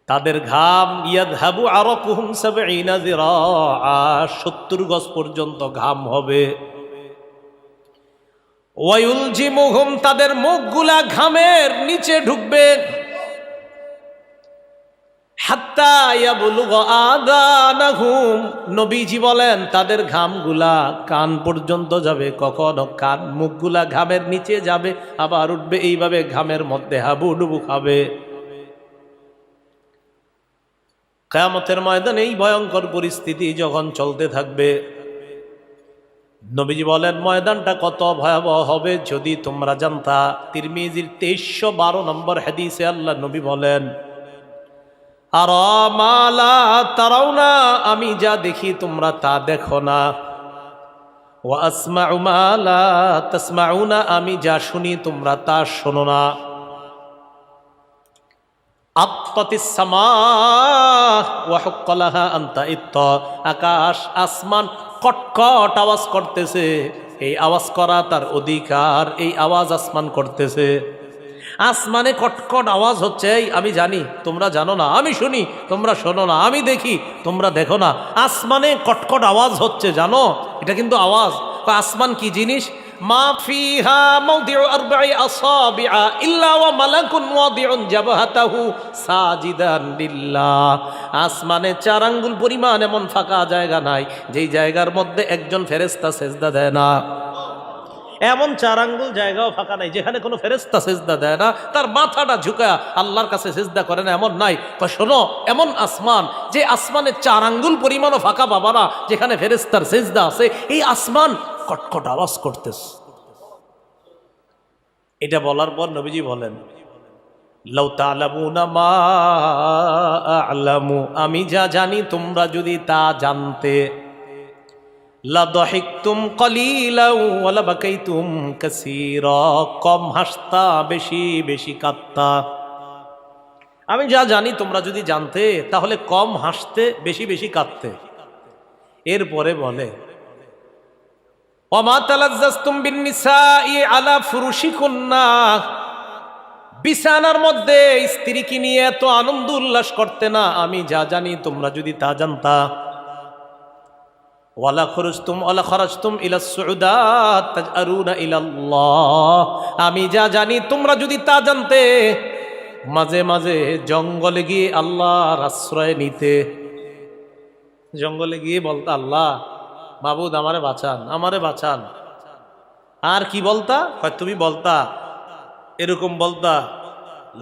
তাদের ঘাম ইয়াযহাবু আরাকুহুম 70 যিরাআ, 70 গজ পর্যন্ত ঘাম হবে। ওয়ায়ুলজিমুহুম, তাদের মুখগুলা ঘামের নিচে ঢুকবে, হাত্তা ইয়াবলুগা আযানাহুম, নবীজি বলেন তাদের ঘামগুলা কান পর্যন্ত যাবে। কখনো কান মুখগুলা ঘামের নিচে যাবে, আবার উঠবে, এইভাবে ঘামের মধ্যে হাবুডুবু খাবে। কিয়ামতের ময়দানে এই ভয়ঙ্কর পরিস্থিতি যখন চলতে থাকবে, নবীজি বলেন ময়দানটা কত ভয়াবহ হবে যদি তোমরা জানতা। তিরমিজির 2312 নম্বর হাদিসে আল্লাহ নবী বলেন, আর মালা তারাও না, আমি যা দেখি তোমরা তা দেখো না। ওয়া আসমাউ মালা তাসমাউনা, আমি যা শুনি তোমরা তা শোনো না। আত্তাতিস সামা ওয়া হুক্কালাহা আনতা ইত্ত, আকাশ আসমান কটকট আওয়াজ করতেছে, এই আওয়াজ করা তার অধিকার, এই আওয়াজ আসমান করতেছে। আসমানে কটকট আওয়াজ হচ্ছে, আমি জানি তোমরা জানো না, আমি শুনি তোমরা শোনো না, আমি দেখি তোমরা দেখো না। আসমানে কটকট আওয়াজ হচ্ছে, জানো এটা কিন্তু আওয়াজ। আসমান কি জিনিস? মা ফিহা মাউদিউ আরবা'i আসাবি'a ইল্লা ওয়া মালাকুন ওয়াদিউন জাবহাতাহু সাজিদান লিল্লাহ। আসমানে 4 আঙ্গুল পরিমাণ এমন ফাঁকা জায়গা নাই যেই জায়গার মধ্যে একজন ফেরেশতা সেজদা দেয় না। এমন 4 আঙ্গুল জায়গাও ফাঁকা নাই যেখানে কোনো ফেরেশতা সেজদা দেয় না, তার মাথাটা ঝুঁকা আল্লাহর কাছে সেজদা করে না, এমন নাই। শোনো, এমন আসমান যে আসমানে 4 আঙ্গুল পরিমাণও ফাঁকা পাবা না যেখানে ফেরেশতার সেজদা আছে, এই আসমান কটকট আওয়াজ করতেছে। এটা বলার পর নবীজি বলেন, লাউ তা'লামুনা মা আ'লামু, আমি যা জানি তোমরা যদি তা জানতে, লাদহিকতুম কলিলাও ওয়া লাবাকাইতুম কাসীরা, কম হাসতা, বেশি বেশি কাঁদতা। আমি যা জানি তোমরা যদি জানতে তাহলে কম হাসতে, বেশি বেশি কাঁদতে। এরপরে বলে, ওয়ামা তালাজ্জাজতুম বিন্নিসাই আলা ফুরুশিকুন্না, বিছানার মধ্যে স্ত্রীকে নিয়ে এত আনন্দ উল্লাস করতে না। আমি যা জানি তোমরা যদি তা জানতা। ওয়ালা খরাজতুম ইলা সুউদাত তাজআরুনা ইলাল্লাহ, আমি যা জানি তোমরা যদি তা জানতে, মাঝে মাঝে জঙ্গলে গিয়ে আল্লাহর আশ্রয় নিতে। জঙ্গলে গিয়ে বলতা, আল্লাহ মাবুদ আমারে বাঁচান, আমারে বাঁচান। আর কি বলতা? তুমি বলতা, এরকম বলতা,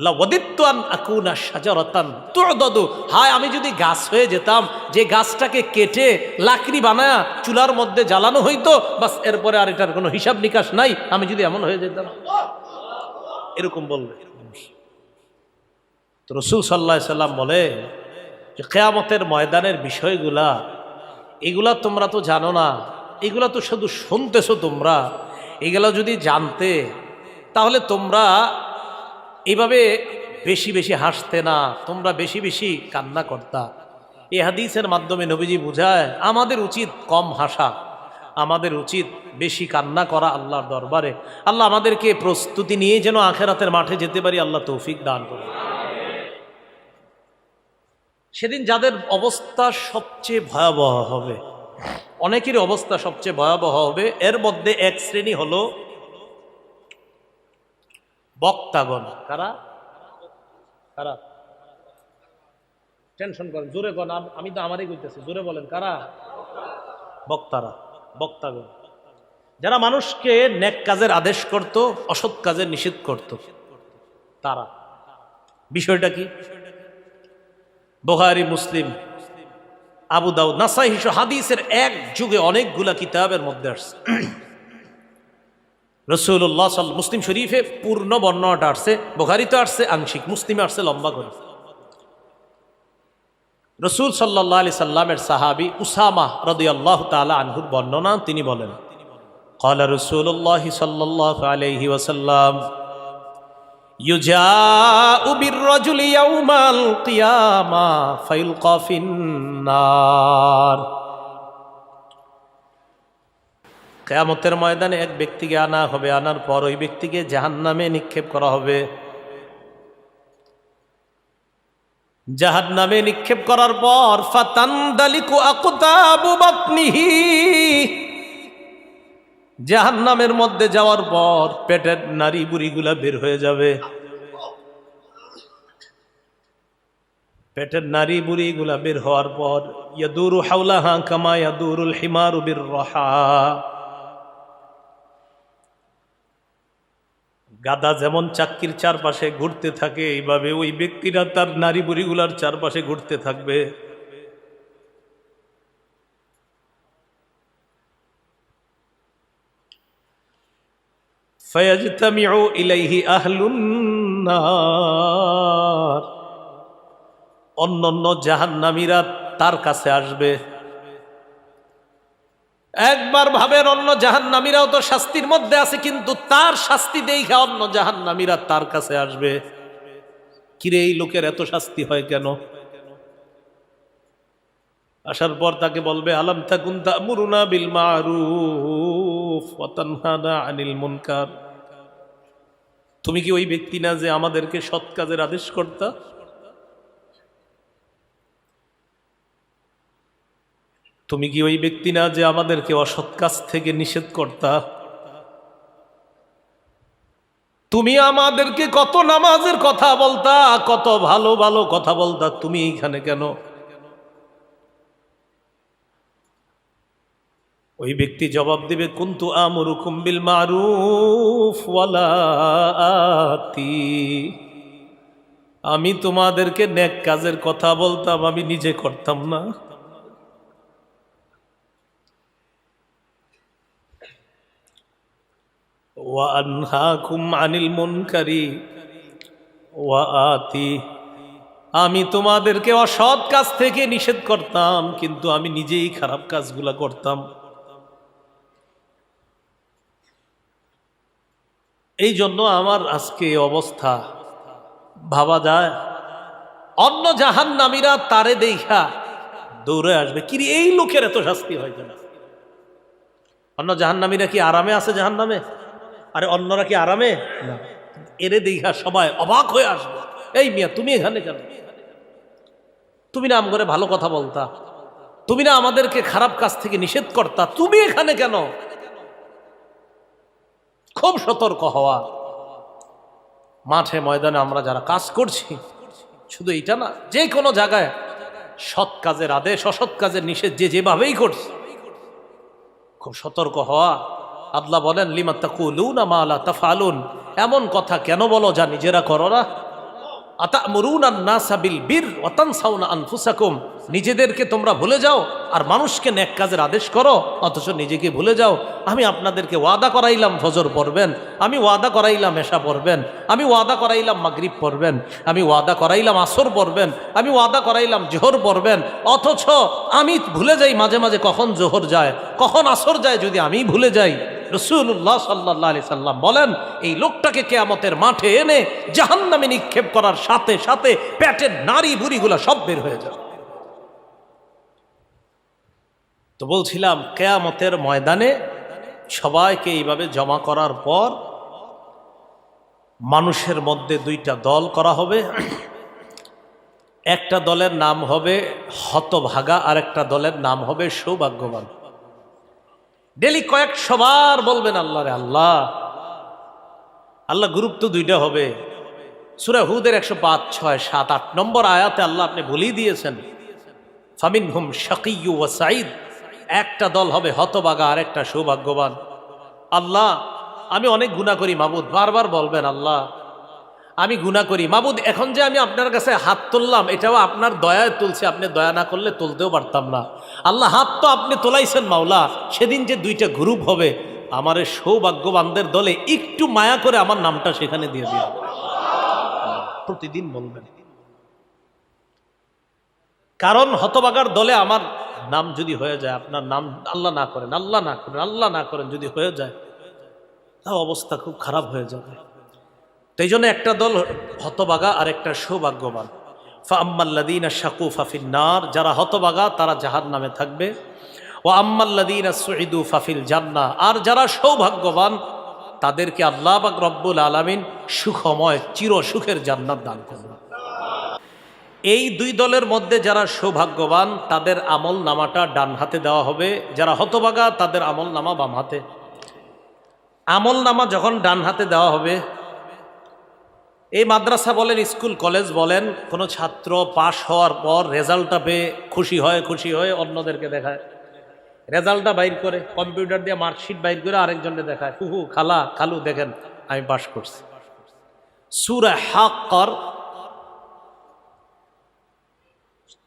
লাওয়াদিত্তু আন আকুনা শাজারাতান তু'দাদু, হায় আমি যদি গাছ হয়ে যেতাম, যে গাছটাকে কেটে লাকড়ি বানায়া চুলার মধ্যে জ্বালানো হইতো, বাস এরপরে আর এটার কোনো হিসাব নিকাশ নাই, আমি যদি এমন হয়ে যেতাম। এরকম বলবে তো রাসূল সাল্লাল্লাহু আলাইহি সাল্লাম বলে যে কিয়ামতের ময়দানের বিষয়গুলা, এগুলা তোমরা তো জানো না, এগুলা তো শুধু শুনতেছো তোমরা। এগুলা যদি জানতে তাহলে তোমরা এইভাবে বেশি বেশি হাসতে না, তোমরা বেশি বেশি কান্না করতা। এই হাদিসের মাধ্যমে নবীজি বুঝায় আমাদের উচিত কম হাসা, আমাদের উচিত বেশি কান্না করা আল্লাহর দরবারে। আল্লাহ আমাদেরকে প্রস্তুতি নিয়ে যেন আখেরাতের মাঠে যেতে পারি, আল্লাহ তৌফিক দান করুন। সেদিন যাদের অবস্থা সবচেয়ে ভয়াবহ হবে, অনেকেরই অবস্থা সবচেয়ে ভয়াবহ হবে, এর মধ্যে এক শ্রেণী হলো বক্তাগণ। কারা? কারা? টেনশন করেন, জোরে করেন, আমি তো আমারই কইতেছি, জোরে বলেন কারা? বক্তারা, বক্তাগণ, যারা মানুষকে নেক কাজের আদেশ করত, অসৎ কাজের নিষেধ করত। তারা বিষয়টা কি? বুখারী, মুসলিম, আবু দাউদ, নাসাই হাদিসের এক যুগে অনেকগুলা কিতাবের মধ্যে আসছে। রাসূলুল্লাহ সাল্লাল্লাহু, মুসলিম শরীফে পূর্ণ বর্ণনাটা আসছে, বুখারীতে আসছে আংশিক, মুসলিমে আসছে লম্বা করে। রাসূল সাল্লাল্লাহু আলাইহি সাল্লামের সাহাবী উসামা রাদিয়াল্লাহু তাআলা আনহুর বর্ণনা, তিনি বলেন, ক্বালা রাসূলুল্লাহ সাল্লাল্লাহু আলাইহি ওয়াসাল্লাম, ইউজাউ বির-রাজুলি ইয়াউমাল কিয়ামা ফায়ুলকা ফিন-নার, কিয়ামতের ময়দানে এক ব্যক্তিকে আনা হবে, আনার পর ওই ব্যক্তিকে জাহান্নামে নিক্ষেপ করা হবে। জাহান্নামে নিক্ষেপ করার পর ফাতানদালিকু আকতাবু বাতনিহি, জাহান্নামের মধ্যে যাওয়ার পর পেটের নারী বুড়িগুলা বের হয়ে যাবে। পেটের নারী বুড়িগুলা বের হওয়ার পর ইয়াদুরু হাওলাহা কামা ইয়াদুরুল হিমারু বিররাহা, গাধা যেমন চাক্কির চারপাশে ঘুরতে থাকে এইভাবে ওই ব্যক্তিরা তার নারী বুড়িগুলার চারপাশে ঘুরতে থাকবে। ফায়াজতামিউ ইলাইহি আহলুন নার, অন্যান্য জাহান্নামীরা তার কাছে আসবে। একবার ভাবেন, অন্য জাহান্নামীরাও তো শাস্তির মধ্যে আছে, কিন্তু তার শাস্তি দেখে অন্য জাহান্নামীরা তার কাছে আসবে। কিরে, এই লোকের এত শাস্তি হয় কেন? আসার পর তাকে বলবে, আলাম তাকুন তা'মুরুনা বিল মা'রুফ ওয়া তানহানা আনিল মুনকার, তুমি কি ওই ব্যক্তি না যে আমাদেরকে সৎ কাজের আদেশ করতা? তুমি কি ওই ব্যক্তি না যে আমাদেরকে অসৎ কাজ থেকে নিষেধ করতা? তুমি আমাদেরকে কত নামাজের কথা বলতা, কত ভালো ভালো কথা বলতা, তুমি এইখানে কেন? ওই ব্যক্তি জবাব দিবে, কুনতু আমুরুকুম বিল মারুফ ওয়ালা আতি, আমি তোমাদেরকে নেক কাজের কথা বলতাম, আমি নিজে করতাম না। ওয়া আনহাকুম আনিল মুনকারি ওয়া আতি, আমি তোমাদেরকে অসৎ কাজ থেকে নিষেধ করতাম, কিন্তু আমি নিজেই খারাপ কাজগুলা করতাম। এই জন্য আমার আজকে এই অবস্থা। ভাবা যায়, অন্য জাহান্নামীরা তারে দেখা দৌড়ে আসবে, কি রে, এই লোকের এত শাস্তি হয় কেন? অন্য জাহান্নামীরা কি আরামে আছে জাহান্নামে? আরে অন্যরা কি আরামে না? এরে দেখা সবাই অবাক হয়ে আসবে, এই মিয়া তুমি এখানে কেন? তুমি না আম করে ভালো কথা বলতা, তুমি না আমাদেরকে খারাপ কাজ থেকে নিষেধ করতা, তুমি এখানে কেন? খুব সতর্ক হওয়া। মাঠে ময়দানে আমরা যারা কাজ করছি, শুধু এইটা না, যে কোনো জায়গায় সৎ কাজের আদেশ অসৎ কাজের নিষেধ যে যেভাবেই করছে, খুব সতর্ক হওয়া। আল্লাহ বলেন, লিমা তাকুলুনা মা লা তাফআলুন, এমন কথা কেন বলো যা নিজেরা করো না? আতা'মুরুনা আন-নাসা বিল বির ওয়া তানসাউনা আনফুসাকুম, নিজেদেরকে তোমরা ভুলে যাও আর মানুষকে নেক কাজের আদেশ করো, অথচ নিজেকে ভুলে যাও। আমি আপনাদেরকে ওয়াদা করাইলাম ফজর পড়বেন, আমি ওয়াদা করাইলাম এশা পড়বেন, আমি ওয়াদা করাইলাম মাগরিব পড়বেন, আমি ওয়াদা করাইলাম আসর পড়বেন, আমি ওয়াদা করাইলাম জোহর পড়বেন, অথচ আমি ভুলে যাই মাঝে মাঝে কখন জোহর যায় কখন আসর যায়, যদি আমি ভুলে যাই। রাসূলুল্লাহ সাল্লাল্লাহু আলাইহি সাল্লাম বলেন, এই লোকটাকে কিয়ামতের মাঠে এনে জাহান্নামে নিক্ষেপ করার সাথে সাথে পেটের নারী বুড়িগুলা সব বের হয়ে যাবে। তো বলছিলাম, কিয়ামতের ময়দানে সবাইকে এইভাবে জমা করার পর মানুষের মধ্যে দুইটা দল করা হবে। একটা দলের নাম হবে হতভাগা, আর একটা দলের নাম হবে সৌভাগ্যবান। ডেলি কয়েকশোবার বলবেন, আল্লাহ রে আল্লাহ। আল্লাহ গ্রুপ তো দুইটা হবে। সূরা হুদের 105, 6, 7, 8 নম্বর আয়াতে আল্লাহ আপনি বলেই দিয়েছেন, ফামিনহুম শাকিয়্যু ওয়া সাঈদ, একটা দল হবে হতভাগা আর একটা সৌভাগ্যবান। আল্লাহ, আমি অনেক গুনাহ করি মাবুদ। বারবার বলবেন, আল্লাহ আমি গুনাহ করি মাবুদ। এখন যে আমি আপনার কাছে হাত তুললাম, এটাও আপনার দয়ায় তুলছি, আপনি দয়া না করলে তুলতেও পারতাম না। আল্লাহ, হাত তো আপনি তোলাইছেন মাওলা। সেদিন যে দুইটা গ্রুপ হবে, আমার এই সৌভাগ্যবানদের দলে একটু মায়া করে আমার নামটা সেখানে দিয়ে দিও। প্রতিদিন বলবেন, কারণ হতভাগার দলে আমার নাম যদি হয়ে যায়, আপনার নাম আল্লাহ না করেন, আল্লাহ না করেন, আল্লাহ না করেন যদি হয়ে যায়, তা অবস্থা খুব খারাপ হয়ে যাবে। তাই জন্য একটা দল হতভাগা আর একটা সৌভাগ্যবান। ফাআম্মাল্লাযীনা শাকু ফাফিন নার, যারা হতভাগা তারা জাহান্নামে থাকবে। ওয়া আম্মাল্লাযীনা সুঈদু ফাফিল জান্নাহ, আর যারা সৌভাগ্যবান তাদেরকে আল্লাহ পাক রব্বুল আলামিন সুখময় চির সুখের জান্নাত দান করবেন। এই দুই দলের মধ্যে যারা সৌভাগ্যবান তাদের আমল নামাটা ডান হাতে দেওয়া হবে, যারা হতভাগা তাদের আমল নামা বাম হাতে। আমল নামা যখন ডান হাতে দেওয়া হবে, এই মাদ্রাসা বলেন, স্কুল কলেজ বলেন, কোনো ছাত্র পাশ হওয়ার পর রেজাল্টটা পেয়ে খুশি হয়ে অন্যদেরকে দেখায়, রেজাল্টটা বাইর করে কম্পিউটার দিয়ে মার্কশিট বাইর করে আরেকজনকে দেখায়, ফুহু খালা খালু দেখেন আমি পাশ করছি। সূরা হাক্কার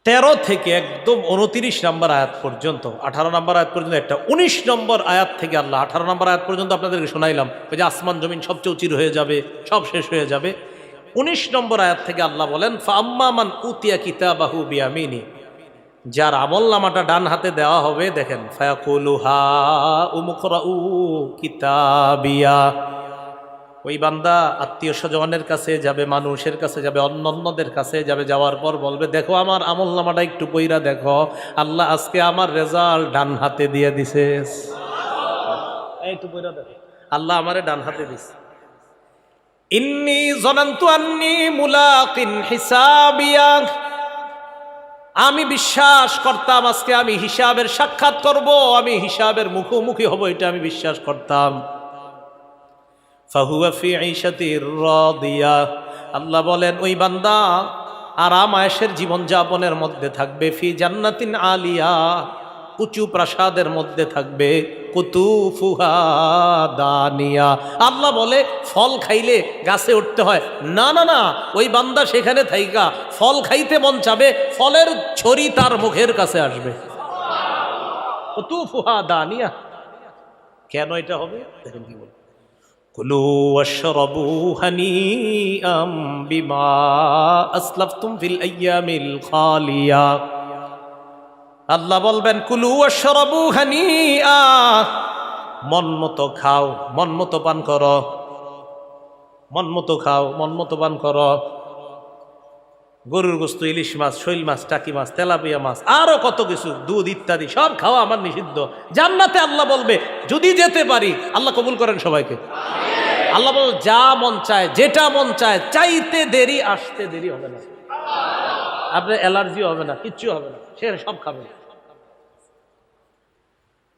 13 থেকে একদম 29 নম্বর আয়াত পর্যন্ত, 18 নম্বর আয়াত পর্যন্ত একটা, 19 নম্বর আয়াত থেকে আল্লাহ 18 নম্বর আয়াত পর্যন্ত আপনাদেরকে শোনাইলাম, ওই যে আসমান জমিন সব চৌচির হয়ে যাবে, সব শেষ হয়ে যাবে। 19 নম্বর আয়াত থেকে আল্লাহ বলেন, ফাআম্মা মান উতিয়া কিতাবাহু বিয়ামিনি, যার আমল নামাটা ডান হাতে দেওয়া হবে, দেখেন, ফায়াকুলু হা উমুকরাউ কিতাবিয়া, ওই বান্দা আত্মীয় স্বজনের কাছে যাবে, মানুষের কাছে যাবে, অন্যদের কাছে যাবে, যাওয়ার পর বলবে, দেখো আমার আমল নামাটা একটু পইরা দেখো, আল্লাহ আজকে আমার রেজাল্ট ডান হাতে দিয়ে দিছে, একটু পইরা দেখো, আল্লাহ আমারে ডান হাতে দিছে। ইন্নী যনান্তু আন্নী মুলাকিন হিসাবিয়া, আমি বিশ্বাস করতাম আজকে আমি হিসাবের সাক্ষাৎ করব, আমি হিসাবের মুখোমুখি হব, এটা আমি বিশ্বাস করতাম। ফাহুয়া ফি ঈশাতির রাদিয়া, আল্লাহ বলেন ওই বান্দা আরাম আয়েশের জীবন যাপনের মধ্যে থাকবে, ফি জান্নাতিন আলিয়া, উঁচু প্রাসাদের মধ্যে থাকবে, কুতুফুহা দানিয়া, আল্লাহ বলে ফল খাইলে গাছে উঠতে হয় না, না না, ওই বান্দা সেখানে থাইকা ফল খাইতে মন চাবে, ফলের ছড়ি তার মুখের কাছে আসবে, কুতুফুহা দানিয়া। কেন এটা হবে দেখেন কি বলে, কুলু ওয়াশরাবু হানিআম বিমা আসলাফতুম ফিল আইয়ামিল খালিয়া, আল্লাহ বলবেন কুলু ওয়াশরাবু হানিআ, মন মতো খাও, মন মতো পান করো, মন মতো খাও, মন মতো পান করো, গরুর গোশত, ইলিশ মাছ, শৈল মাছ, টাকি মাছ, তেলাপিয়া মাছ, আরো কত কিছু, দুধ ইত্যাদি সব খাওয়া আমার নিষিদ্ধ। জান্নাতে আল্লাহ বলবে যদি যেতে পারি, আল্লাহ কবুল করেন সবাইকে, আল্লাহ বল যা মন চায়, যেটা মন চায়, চাইতে দেরি আসতে দেরি হবে না, আপনার অ্যালার্জিও হবে না, কিচ্ছু হবে না, সে সব খাবে।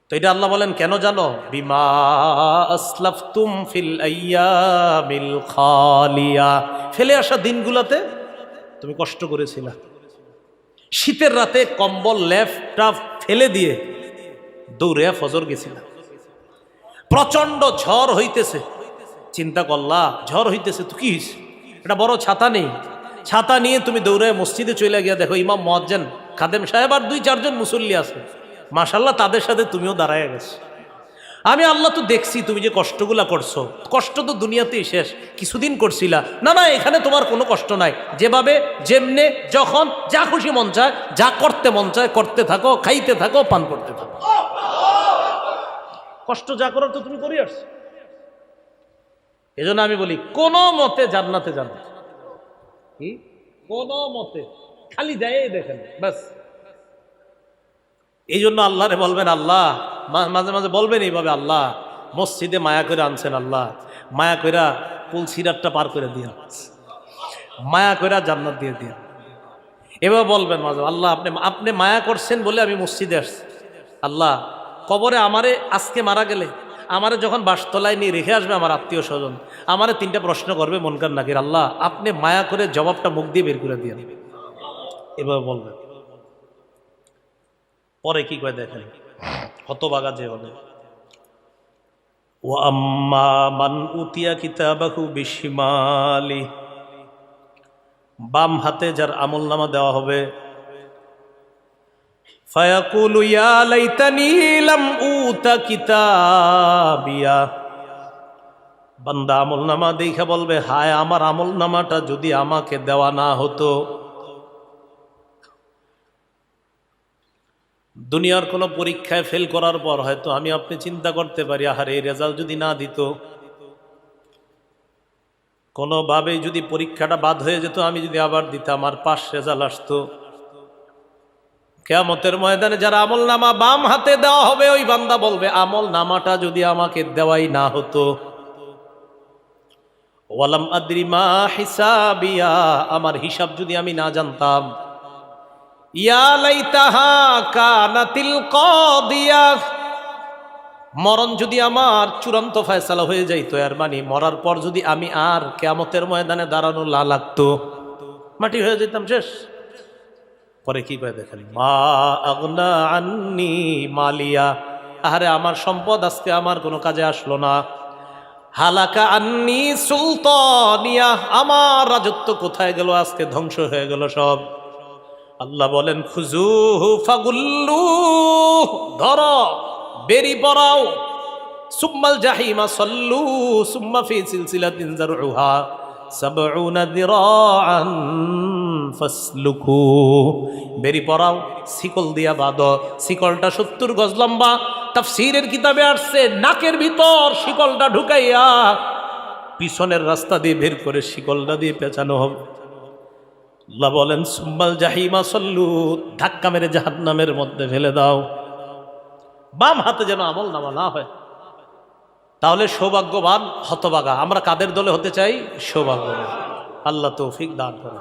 তো এটা আল্লাহ বলেন কেন জানো, বিমা আসলাফতুম ফিল আইয়ামিল খালিয়া, ফেলে আসা দিনগুলোতে তুমি কষ্ট করেছিলা, শীতের রাতে কম্বল লেপটা ফেলে দিয়ে দৌড়ে ফজর গেছিলা, প্রচন্ড ঝড় হইতেছে, চিন্তা করলা ঝড় হইতেছে তো কি হয়েছে, এটা বড় ছাতা নেই, ছাতা নিয়ে তুমি দৌড়ে মসজিদে চলে গিয়া দেখো ইমাম মুয়াজ্জিন খাদেম সাহেব আর 2-4 জন মুসল্লি আছে, মাশাআল্লাহ তাদের সাথে তুমিও দাঁড়ায় গেছো। আমি আল্লাহ তো দেখছি তুমি যে কষ্টগুলা করছো, কষ্ট তো দুনিয়াতেই শেষ, কিছুদিন করছিলা না, না এখানে তোমার কোনো কষ্ট নাই, যেভাবে যেমনে যখন যা খুশি মন চায়, যা করতে মন চায় করতে থাকো, খাইতে থাকো, পান করতে থাকো, কষ্ট যা করার তো তুমি করে আসছো। এজন্য আমি বলি কোনো মতে জান্নাতে যান, কি কোনো মতে, খালি যায় দেখেন বাস। এই জন্য আল্লাহরে বলবেন, আল্লাহ মাঝে মাঝে বলবেন এইভাবে, আল্লাহ মসজিদে মায়া করে আনছেন, আল্লাহ মায়া কইরা পুল সিরাতটা পার করে দিয়া, মায়া কইরা জান্নাত দিয়ে দিয়া, এবার বলবেন মাঝে, আল্লাহ আপনি মায়া করছেন বলে আমি মসজিদে আসছি, আল্লাহ কবরে আমারে আজকে মারা গেলে, আমারে যখন বাসতলায় নিয়ে রেখে আসবে আমার আত্মীয় স্বজন, আমারে 3টা প্রশ্ন করবে মনকার নাকির, আল্লাহ আপনি মায়া করে জবাবটা মুখ দিয়ে বের করে দিয়ে, এভাবে বলবেন। পরে কি কয় দেখেন, হতবাগা যে হবে, ওয়া আম্মা মান উতিয়া কিতাবাহু বিশিমালি, বাম হাতে যার আমলনামা দেওয়া হবে, ফায়াকুলু ইয়া লাইতানি লাম উতা কিতাবিয়া, বান্দা আমলনামা দেখে বলবে হায় আমার আমলনামাটা যদি আমাকে দেওয়া না হতো। দুনিয়ার কোনো পরীক্ষায় ফেল করার পর হয়তো আমি আপনি চিন্তা করতে পারি আহারে এই রেজাল্ট যদি না দিত, কোনোভাবে যদি পরীক্ষাটা বাদ হয়ে যেত, আমি যদি আবার দিতাম আর পাস রেজাল্ট আসতো। কিয়ামতের ময়দানে যারা আমলনামা বাম হাতে দেওয়া হবে, ওই বান্দা বলবে আমলনামাটা যদি আমাকে দেওয়াই না হতো, ওয়ালাম আদরি মা হিসাবিয়া, আমার হিসাব যদি আমি না জানতাম, ইয়া লাইতাহা কানাতিল কাদিয়া, মরণ যদি আমার চূড়ান্ত ফয়সালা হয়ে যাইতো, এর মানে মরার পর যদি আমি আর কিয়ামতের ময়দানে দাঁড়ানো না লাগতো, মাটি হয়ে যেতাম, শেষ। পরে কি করে দেখেন, মা আগনা আন্নি মালিয়া, আহারে আমার সম্পদ আজকে আমার কোনো কাজে আসলো না। হালাকা আন্নি সুলতানিয়া, আমার রাজত্ব কোথায় গেল, আজকে ধ্বংস হয়ে গেল সব। আল্লাহ বলেন খুজুহু ফাগুল্লু, ধরো, বেরি পড়াও, সুম্মাল জাহিমা সাল্লু সুম্মা ফি সিলসিলাতিন যারউহা সাবউনা যিরাআন ফাসলুকু, বেরি পড়াও, শিকল দিয়া বাঁধো, শিকলটা 70 গজ লম্বা। তাফসীরের কিতাবে আসছে নাকের ভিতর শিকলটা ঢুকাইয়া পিছনের রাস্তা দিয়ে বের করে শিকলটা দিয়ে পেঁচানো হবে। আল্লাহ বলেন সুম্মাল জাহিমা সাল্লু, ধাক্কা মেরে জাহান্নামের মধ্যে ফেলে দাও। বাম হাতে যেন আমল নামা না হয়। তাহলে সৌভাগ্যবান হতভাগা আমরা কাদের দলে হতে চাই? সৌভাগ্যবান। আল্লাহ তৌফিক দান করে।